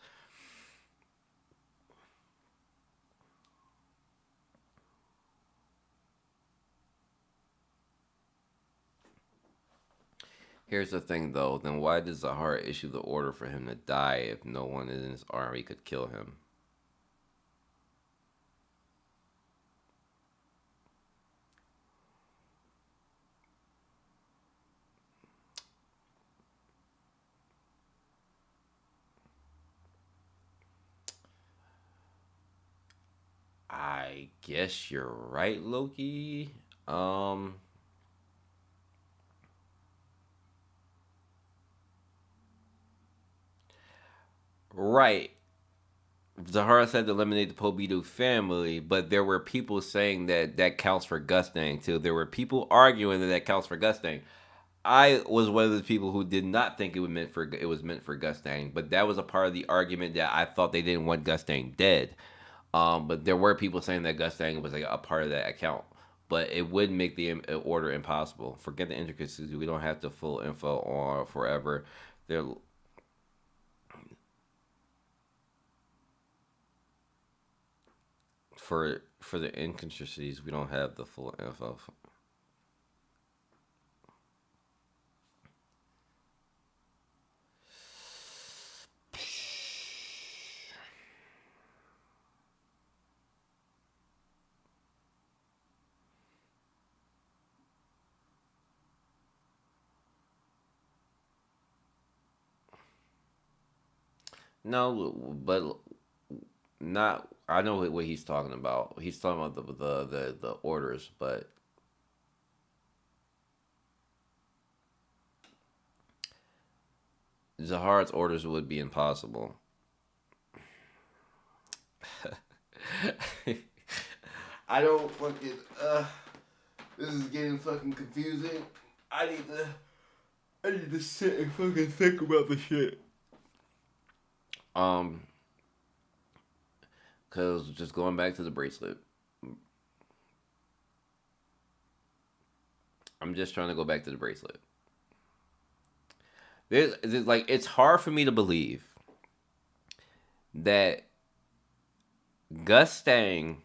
Here's the thing, though. Then why does Zahara issue the order for him to die if no one in his army could kill him? I guess you're right, Loki. Right. Zahara said to eliminate the Pobidu family, but there were people saying that that counts for Gusgang too. There were people arguing that that counts for Gusgang. I was one of the people who did not think it was meant for Gusgang, but that was a part of the argument that I thought they didn't want Gusgang dead. But there were people saying that Gusgang was like a part of that account, but it would make the order impossible. Forget the intricacies; we don't have the full info on forever. There, for the inconsistencies, we don't have the full info. No, but not. I know what he's talking about. He's talking about the orders, but Zahar's orders would be impossible. I don't fucking. This is getting fucking confusing. I need to. I need to sit and fucking think about the shit. Um, cause just going back to the bracelet. I'm just trying to go back to the bracelet. There's like, it's hard for me to believe that Gusgang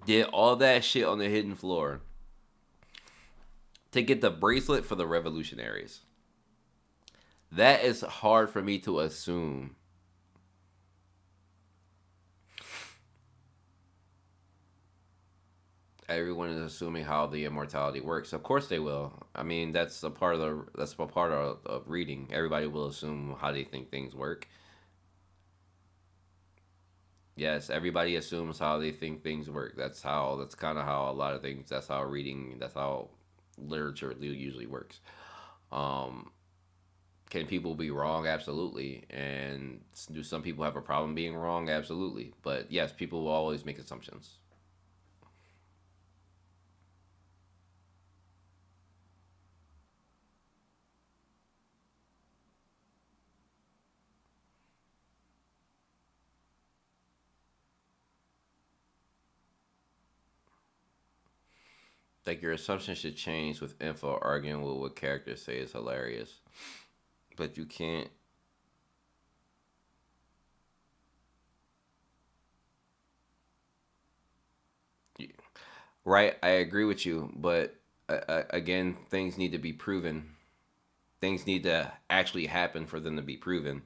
did all that shit on the hidden floor to get the bracelet for the revolutionaries. That is hard for me to assume. Everyone is assuming how the immortality works. Of course they will. I mean, that's a part of reading. Everybody will assume how they think things work. Yes, everybody assumes how they think things work. That's kind of how a lot of things, that's how reading, that's how literature usually works. Um, can people be wrong? Absolutely. And do some people have a problem being wrong? Absolutely. But yes, people will always make assumptions. Like your assumption should change with info. Arguing with what characters say is hilarious, but you can't. Right, I agree with you, but again, things need to be proven. Things need to actually happen for them to be proven.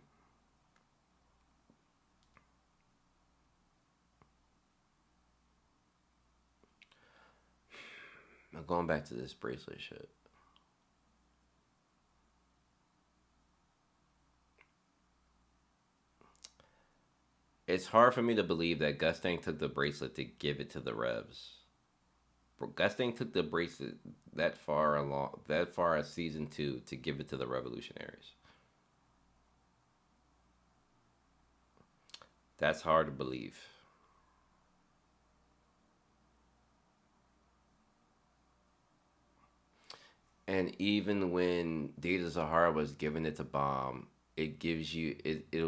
Now going back to this bracelet shit, it's hard for me to believe that Gusgang took the bracelet to give it to the Revs. Gusgang took the bracelet that far as season 2 to give it to the Revolutionaries. That's hard to believe. And even when Data Zahara was given it to Bomb, it'll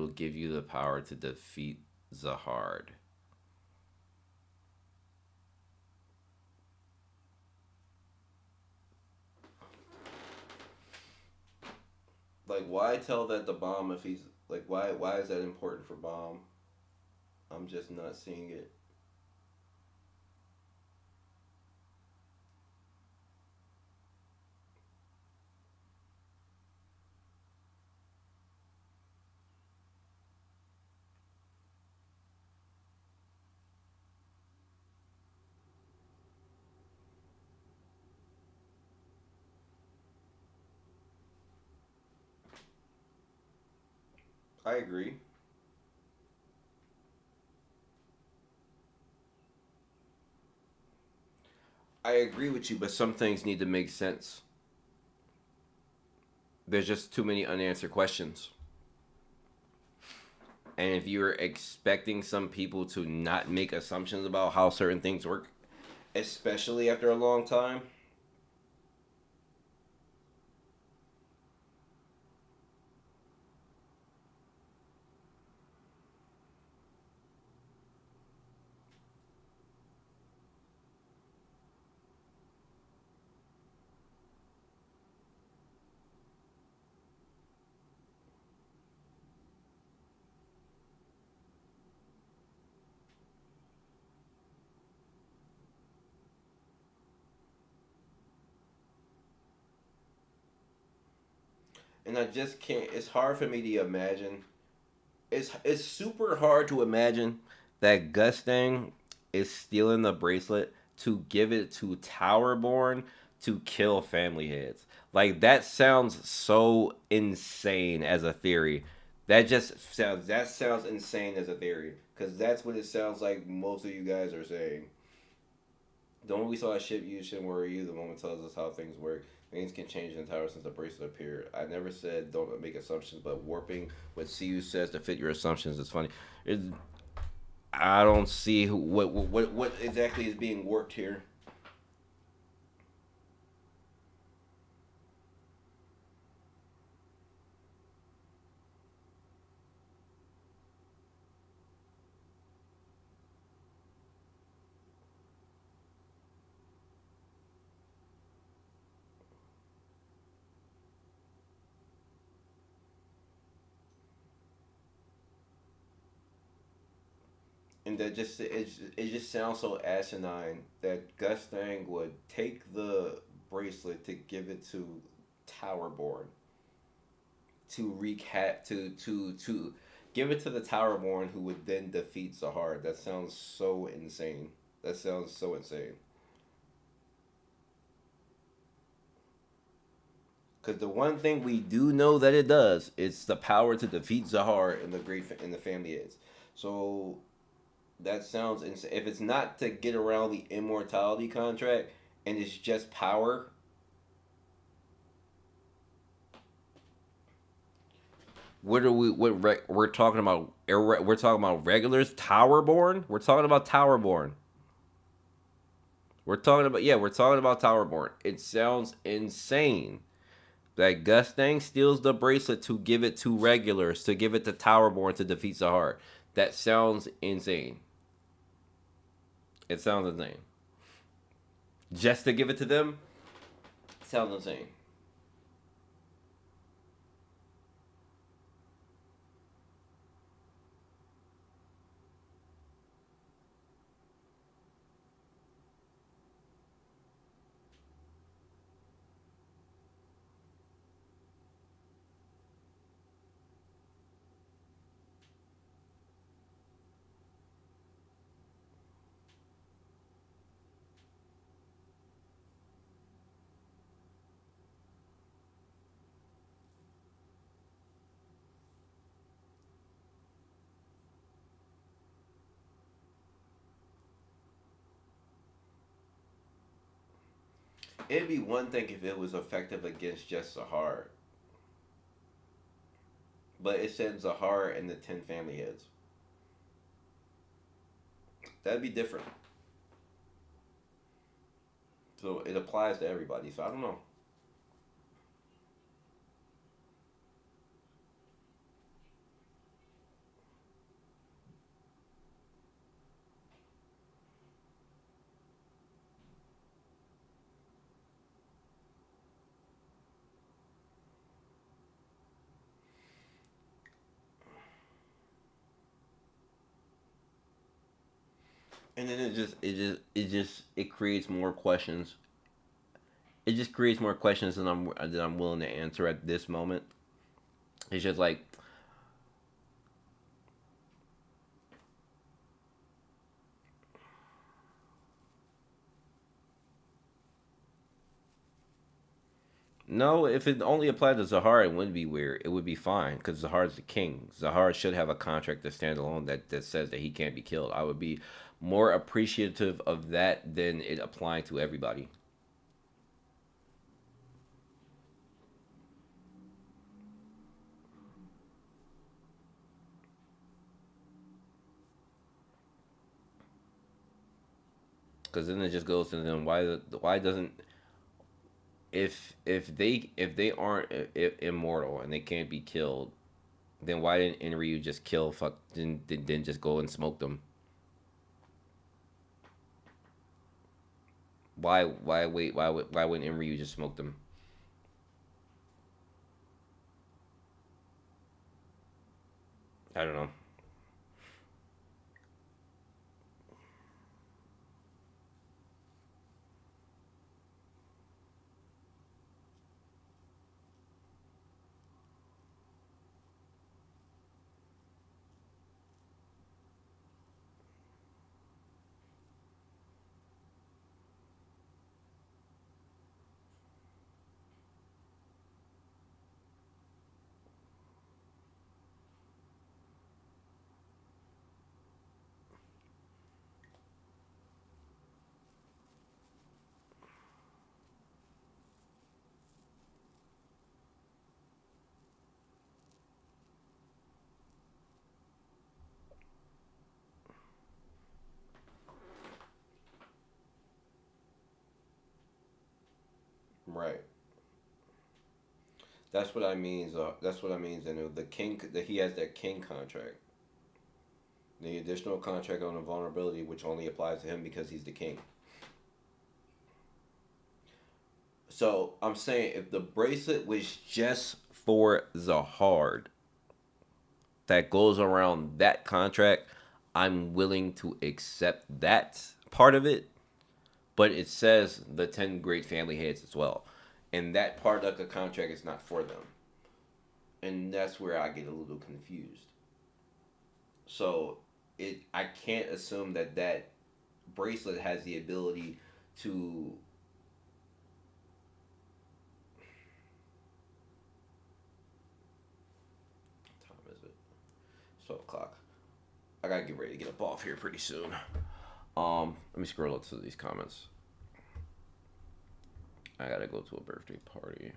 give you the power to defeat Zahard. Like, why tell that to Bomb if he's like, why is that important for Bomb? I'm just not seeing it. I agree. I agree with you, but some things need to make sense. There's just too many unanswered questions. And if you're expecting some people to not make assumptions about how certain things work, especially after a long time, and I just can't. It's hard for me to imagine. It's super hard to imagine that Gustang is stealing the bracelet to give it to Towerborn to kill family heads. Like that sounds so insane as a theory. That sounds insane as a theory because that's what it sounds like most of you guys are saying. The moment we saw a ship you shouldn't worry you. The moment tells us how things work. Things can change in the tower since the bracelet appeared. I never said don't make assumptions, but warping what CU says to fit your assumptions is funny. It, I don't see what exactly is being warped here. And that it just sounds so asinine that Gus Thang would take the bracelet to give it to Towerborn to to give it to the Towerborn who would then defeat Zahar. That sounds so insane. That sounds so insane. Because the one thing we do know that it does is the power to defeat Zahar in the family is. So That sounds insane. If it's not to get around the immortality contract and it's just power, what are we? We're talking about? We're talking about regulars, Towerborn. We're talking about Towerborn. We're talking about We're talking about Towerborn. It sounds insane that Gusgang steals the bracelet to give it to regulars, to give it to Towerborn to defeat Zahar. That sounds insane. It sounds insane. Just to give it to them, sounds insane. It'd be one thing if it was effective against just Zahar, but it said Zahar and the 10 family heads. That'd be different. So it applies to everybody. So I don't know. And then it creates more questions. It just creates more questions than I'm willing to answer at this moment. It's just like, no, if it only applied to Zahar, it wouldn't be weird. It would be fine because Zahar's the king. Zahar should have a contract to stand alone that says that he can't be killed. I would be more appreciative of that than it applying to everybody. Because then it just goes to them, why doesn't, if they aren't immortal and they can't be killed, then why didn't Enryu just kill fuck then just go and smoke them? Why wait? Why wouldn't Enryu just smoke them? I don't know. Right. That's what I mean. That's what I mean. And the king that he has that king contract, the additional contract on the vulnerability, which only applies to him because he's the king. So I'm saying if the bracelet was just for Zahard that goes around that contract, I'm willing to accept that part of it. But it says the 10 great family heads as well, and that part of the contract is not for them, and that's where I get a little confused. So I can't assume that bracelet has the ability to. What time is it? 12 o'clock. I gotta get ready to get up off here pretty soon. Let me scroll up to these comments. I gotta go to a birthday party.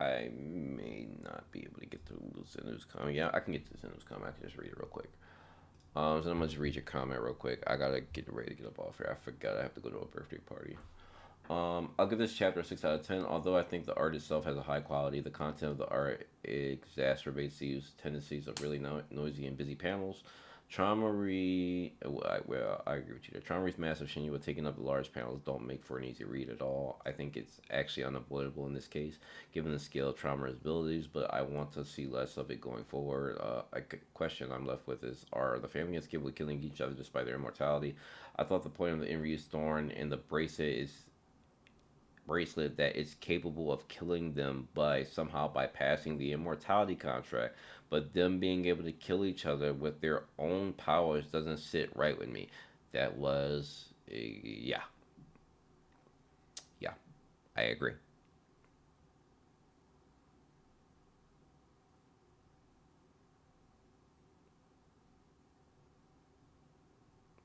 I may not be able to get to the Zenus comment. Yeah, I can get to the Zenus comment. I can just read it real quick. So I'm gonna just read your comment real quick. I gotta get ready to get up off here. I forgot I have to go to a birthday party. I'll give this chapter a 6 out of 10. Although I think the art itself has a high quality, the content of the art exacerbates these tendencies of really noisy and busy panels. Traumery, well, I agree with you there. Traumery's massive Shinua taking up the large panels don't make for an easy read at all. I think it's actually unavoidable in this case, given the scale of Traumer's abilities, but I want to see less of it going forward. A question I'm left with is, are the family capable of killing each other despite their immortality? I thought the point of the Inryu's thorn and the bracelet that it's capable of killing them by somehow bypassing the immortality contract, but them being able to kill each other with their own powers doesn't sit right with me. That was yeah, I agree.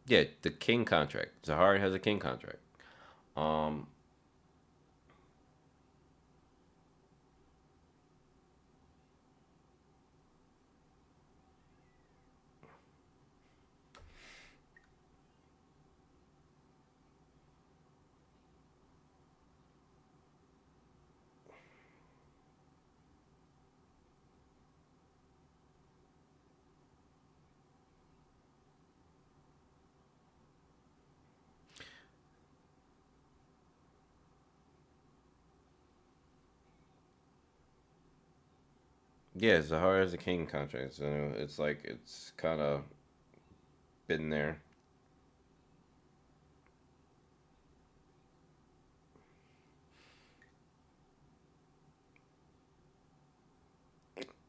Yeah, the king contract. Zahari has a king contract. um yeah, Zahari has a king contract, so it's like it's kind of been there.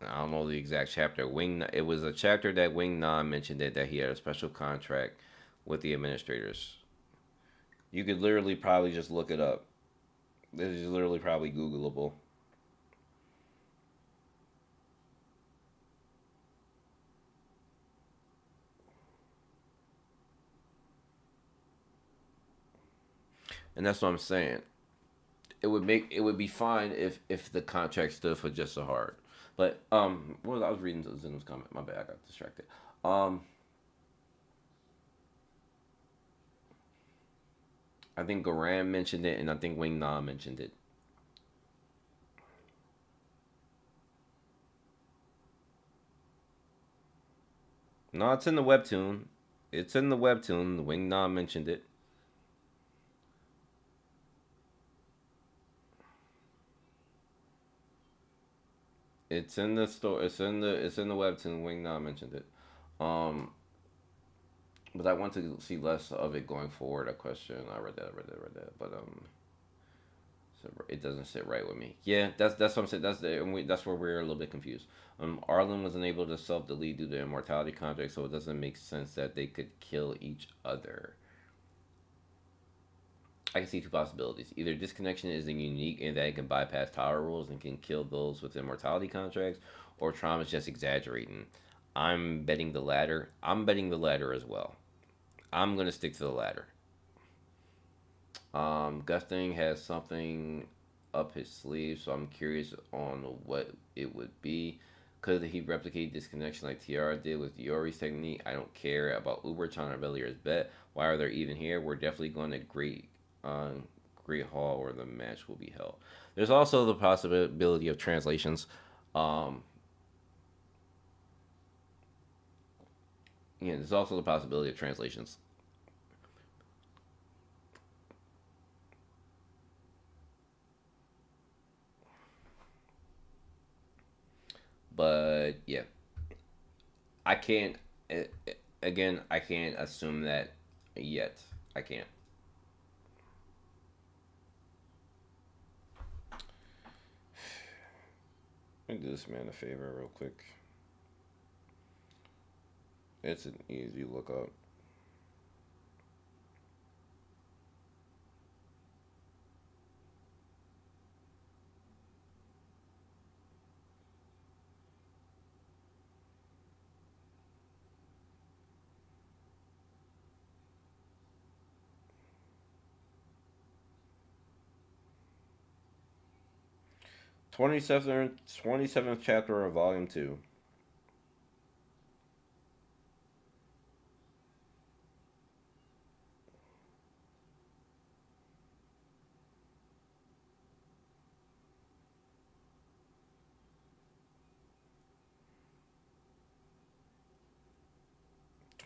I don't know the exact chapter. It was a chapter that Wing Nan mentioned that he had a special contract with the administrators. You could literally probably just look it up. This is literally probably Googleable. And that's what I'm saying. It would be fine if the contract stood for just so hard. But well, I was reading Zeno's comment. My bad, I got distracted. Um, I think Garam mentioned it, and I think Wing Na mentioned it. No, it's in the webtoon. It's in the webtoon. Wing Na mentioned it. It's in the store. It's in the webtoon. Wing Na mentioned it. Um, but I want to see less of it going forward. A question. I read that. I read that. I read that. But so it doesn't sit right with me. Yeah, that's what I'm saying. That's where we're a little bit confused. Arlen was unable to self delete due to immortality contract, so it doesn't make sense that they could kill each other. I can see two possibilities. Either disconnection is unique in that it can bypass power rules and can kill those with immortality contracts, or trauma is just exaggerating. I'm betting the latter. I'm betting the latter as well. I'm gonna stick to the latter. Gusgang has something up his sleeve, so I'm curious on what it would be. Could he replicate disconnection like TR did with Yori's technique? I don't care about Uber trying to belly his bet. Why are they even here? We're definitely going to uh, Great Hall where the match will be held. There's also the possibility of translations. Um, yeah, there's also the possibility of translations. But yeah, I can't. Again, I can't assume that yet. I can't. Let me do this man a favor real quick. It's an easy look up. 27th chapter of Volume 2.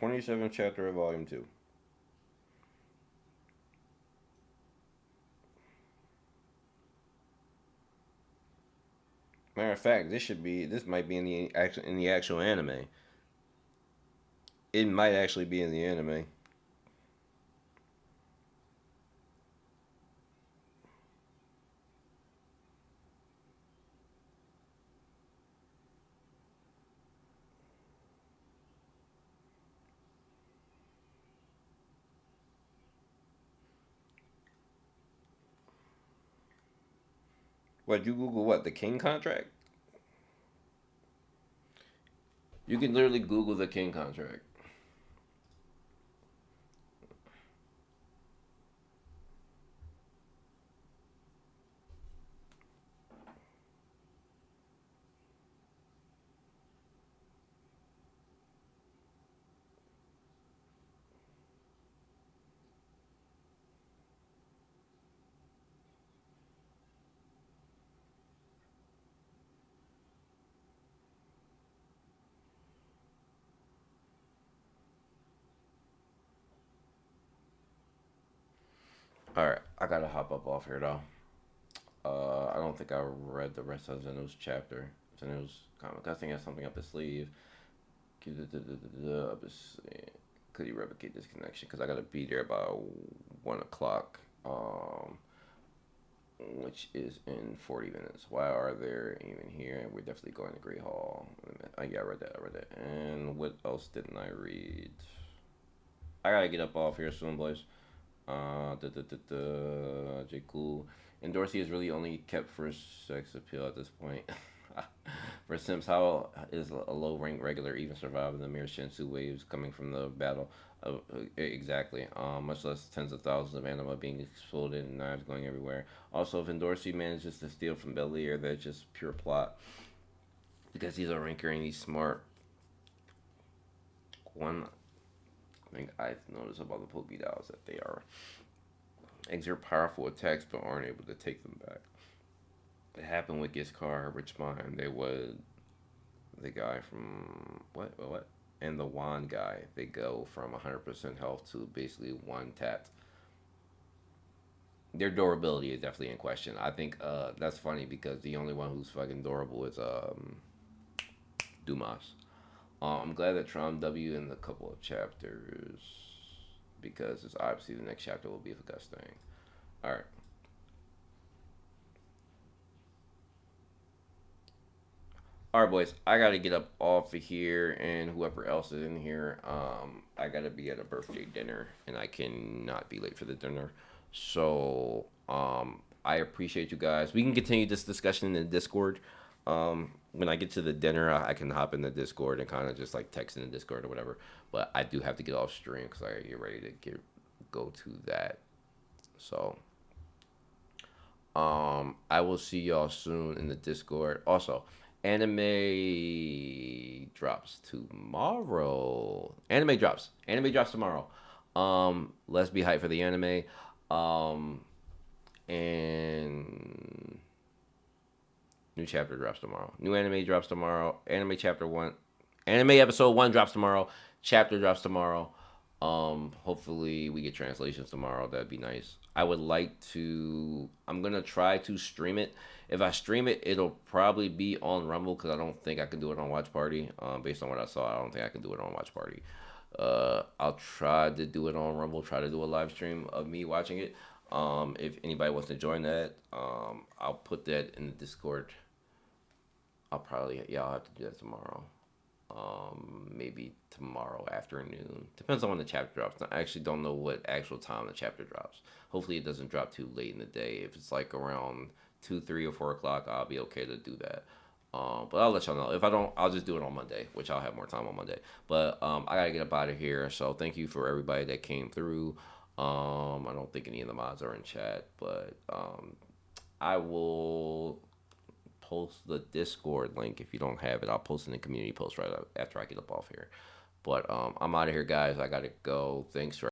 '27th chapter of Volume 2. Matter of fact, this might be in the actual anime. It might actually be in the anime. What, you Google what? The King contract? You can literally Google the King contract. All right, I gotta hop up off here though. I don't think I read the rest of Zeno's chapter. Zeno's comic. I think has something up his sleeve. Could he replicate this connection? Because I gotta be there by 1 o'clock. Which is in 40 minutes. Why are there even here? We're definitely going to Great Hall. Oh, yeah, I read that. And what else didn't I read? I gotta get up off here soon, boys. J. Cool. And Dorsey is really only kept for sex appeal at this point. For Sims, how is a low rank regular even surviving the mere Shinsu waves coming from the battle? Exactly. Much less tens of thousands of anima being exploded and knives going everywhere. Also, if Endorsi manages to steal from Bel-Air, that's just pure plot. Because he's a ranker and he's smart. One thing I've noticed about the Poké is that they exert powerful attacks but aren't able to take them back. It happened with Gusgang, Rich Mine. They would, the guy from what? And the Wand guy. They go from 100% health to basically one tap. Their durability is definitely in question. I think that's funny because the only one who's fucking durable is Dumas. I'm glad that Tron W in the couple of chapters because it's obviously the next chapter will be for Gusgang. All right. All right, boys. I gotta get up off of here, and whoever else is in here, I gotta be at a birthday dinner, and I cannot be late for the dinner. So, I appreciate you guys. We can continue this discussion in the Discord. When I get to the dinner, I can hop in the Discord and kind of just like text in the Discord or whatever. But I do have to get off stream because I gotta get ready to go to that. So, I will see y'all soon in the Discord. Also, anime drops tomorrow. Anime drops tomorrow. Let's be hyped for the anime. And new chapter drops tomorrow. New anime drops tomorrow. Anime chapter 1. Anime episode 1 drops tomorrow. Chapter drops tomorrow. Hopefully we get translations tomorrow. That'd be nice. I'm gonna try to stream it. If I stream it, it'll probably be on Rumble because I don't think I can do it on Watch Party. Based on what I saw, I don't think I can do it on Watch Party. I'll try to do it on Rumble. Try to do a live stream of me watching it. If anybody wants to join that, I'll put that in the Discord. I'll have to do that tomorrow. Maybe tomorrow afternoon. Depends on when the chapter drops. I actually don't know what actual time the chapter drops. Hopefully it doesn't drop too late in the day. If it's like around 2, 3, or 4 o'clock, I'll be okay to do that. But I'll let y'all know. If I don't, I'll just do it on Monday, which I'll have more time on Monday. But I gotta get up out of here. So thank you for everybody that came through. I don't think any of the mods are in chat, but I will post the Discord link if you don't have it. I'll post it in the community post right after I get up off here. But I'm out of here, guys. I gotta go. Thanks for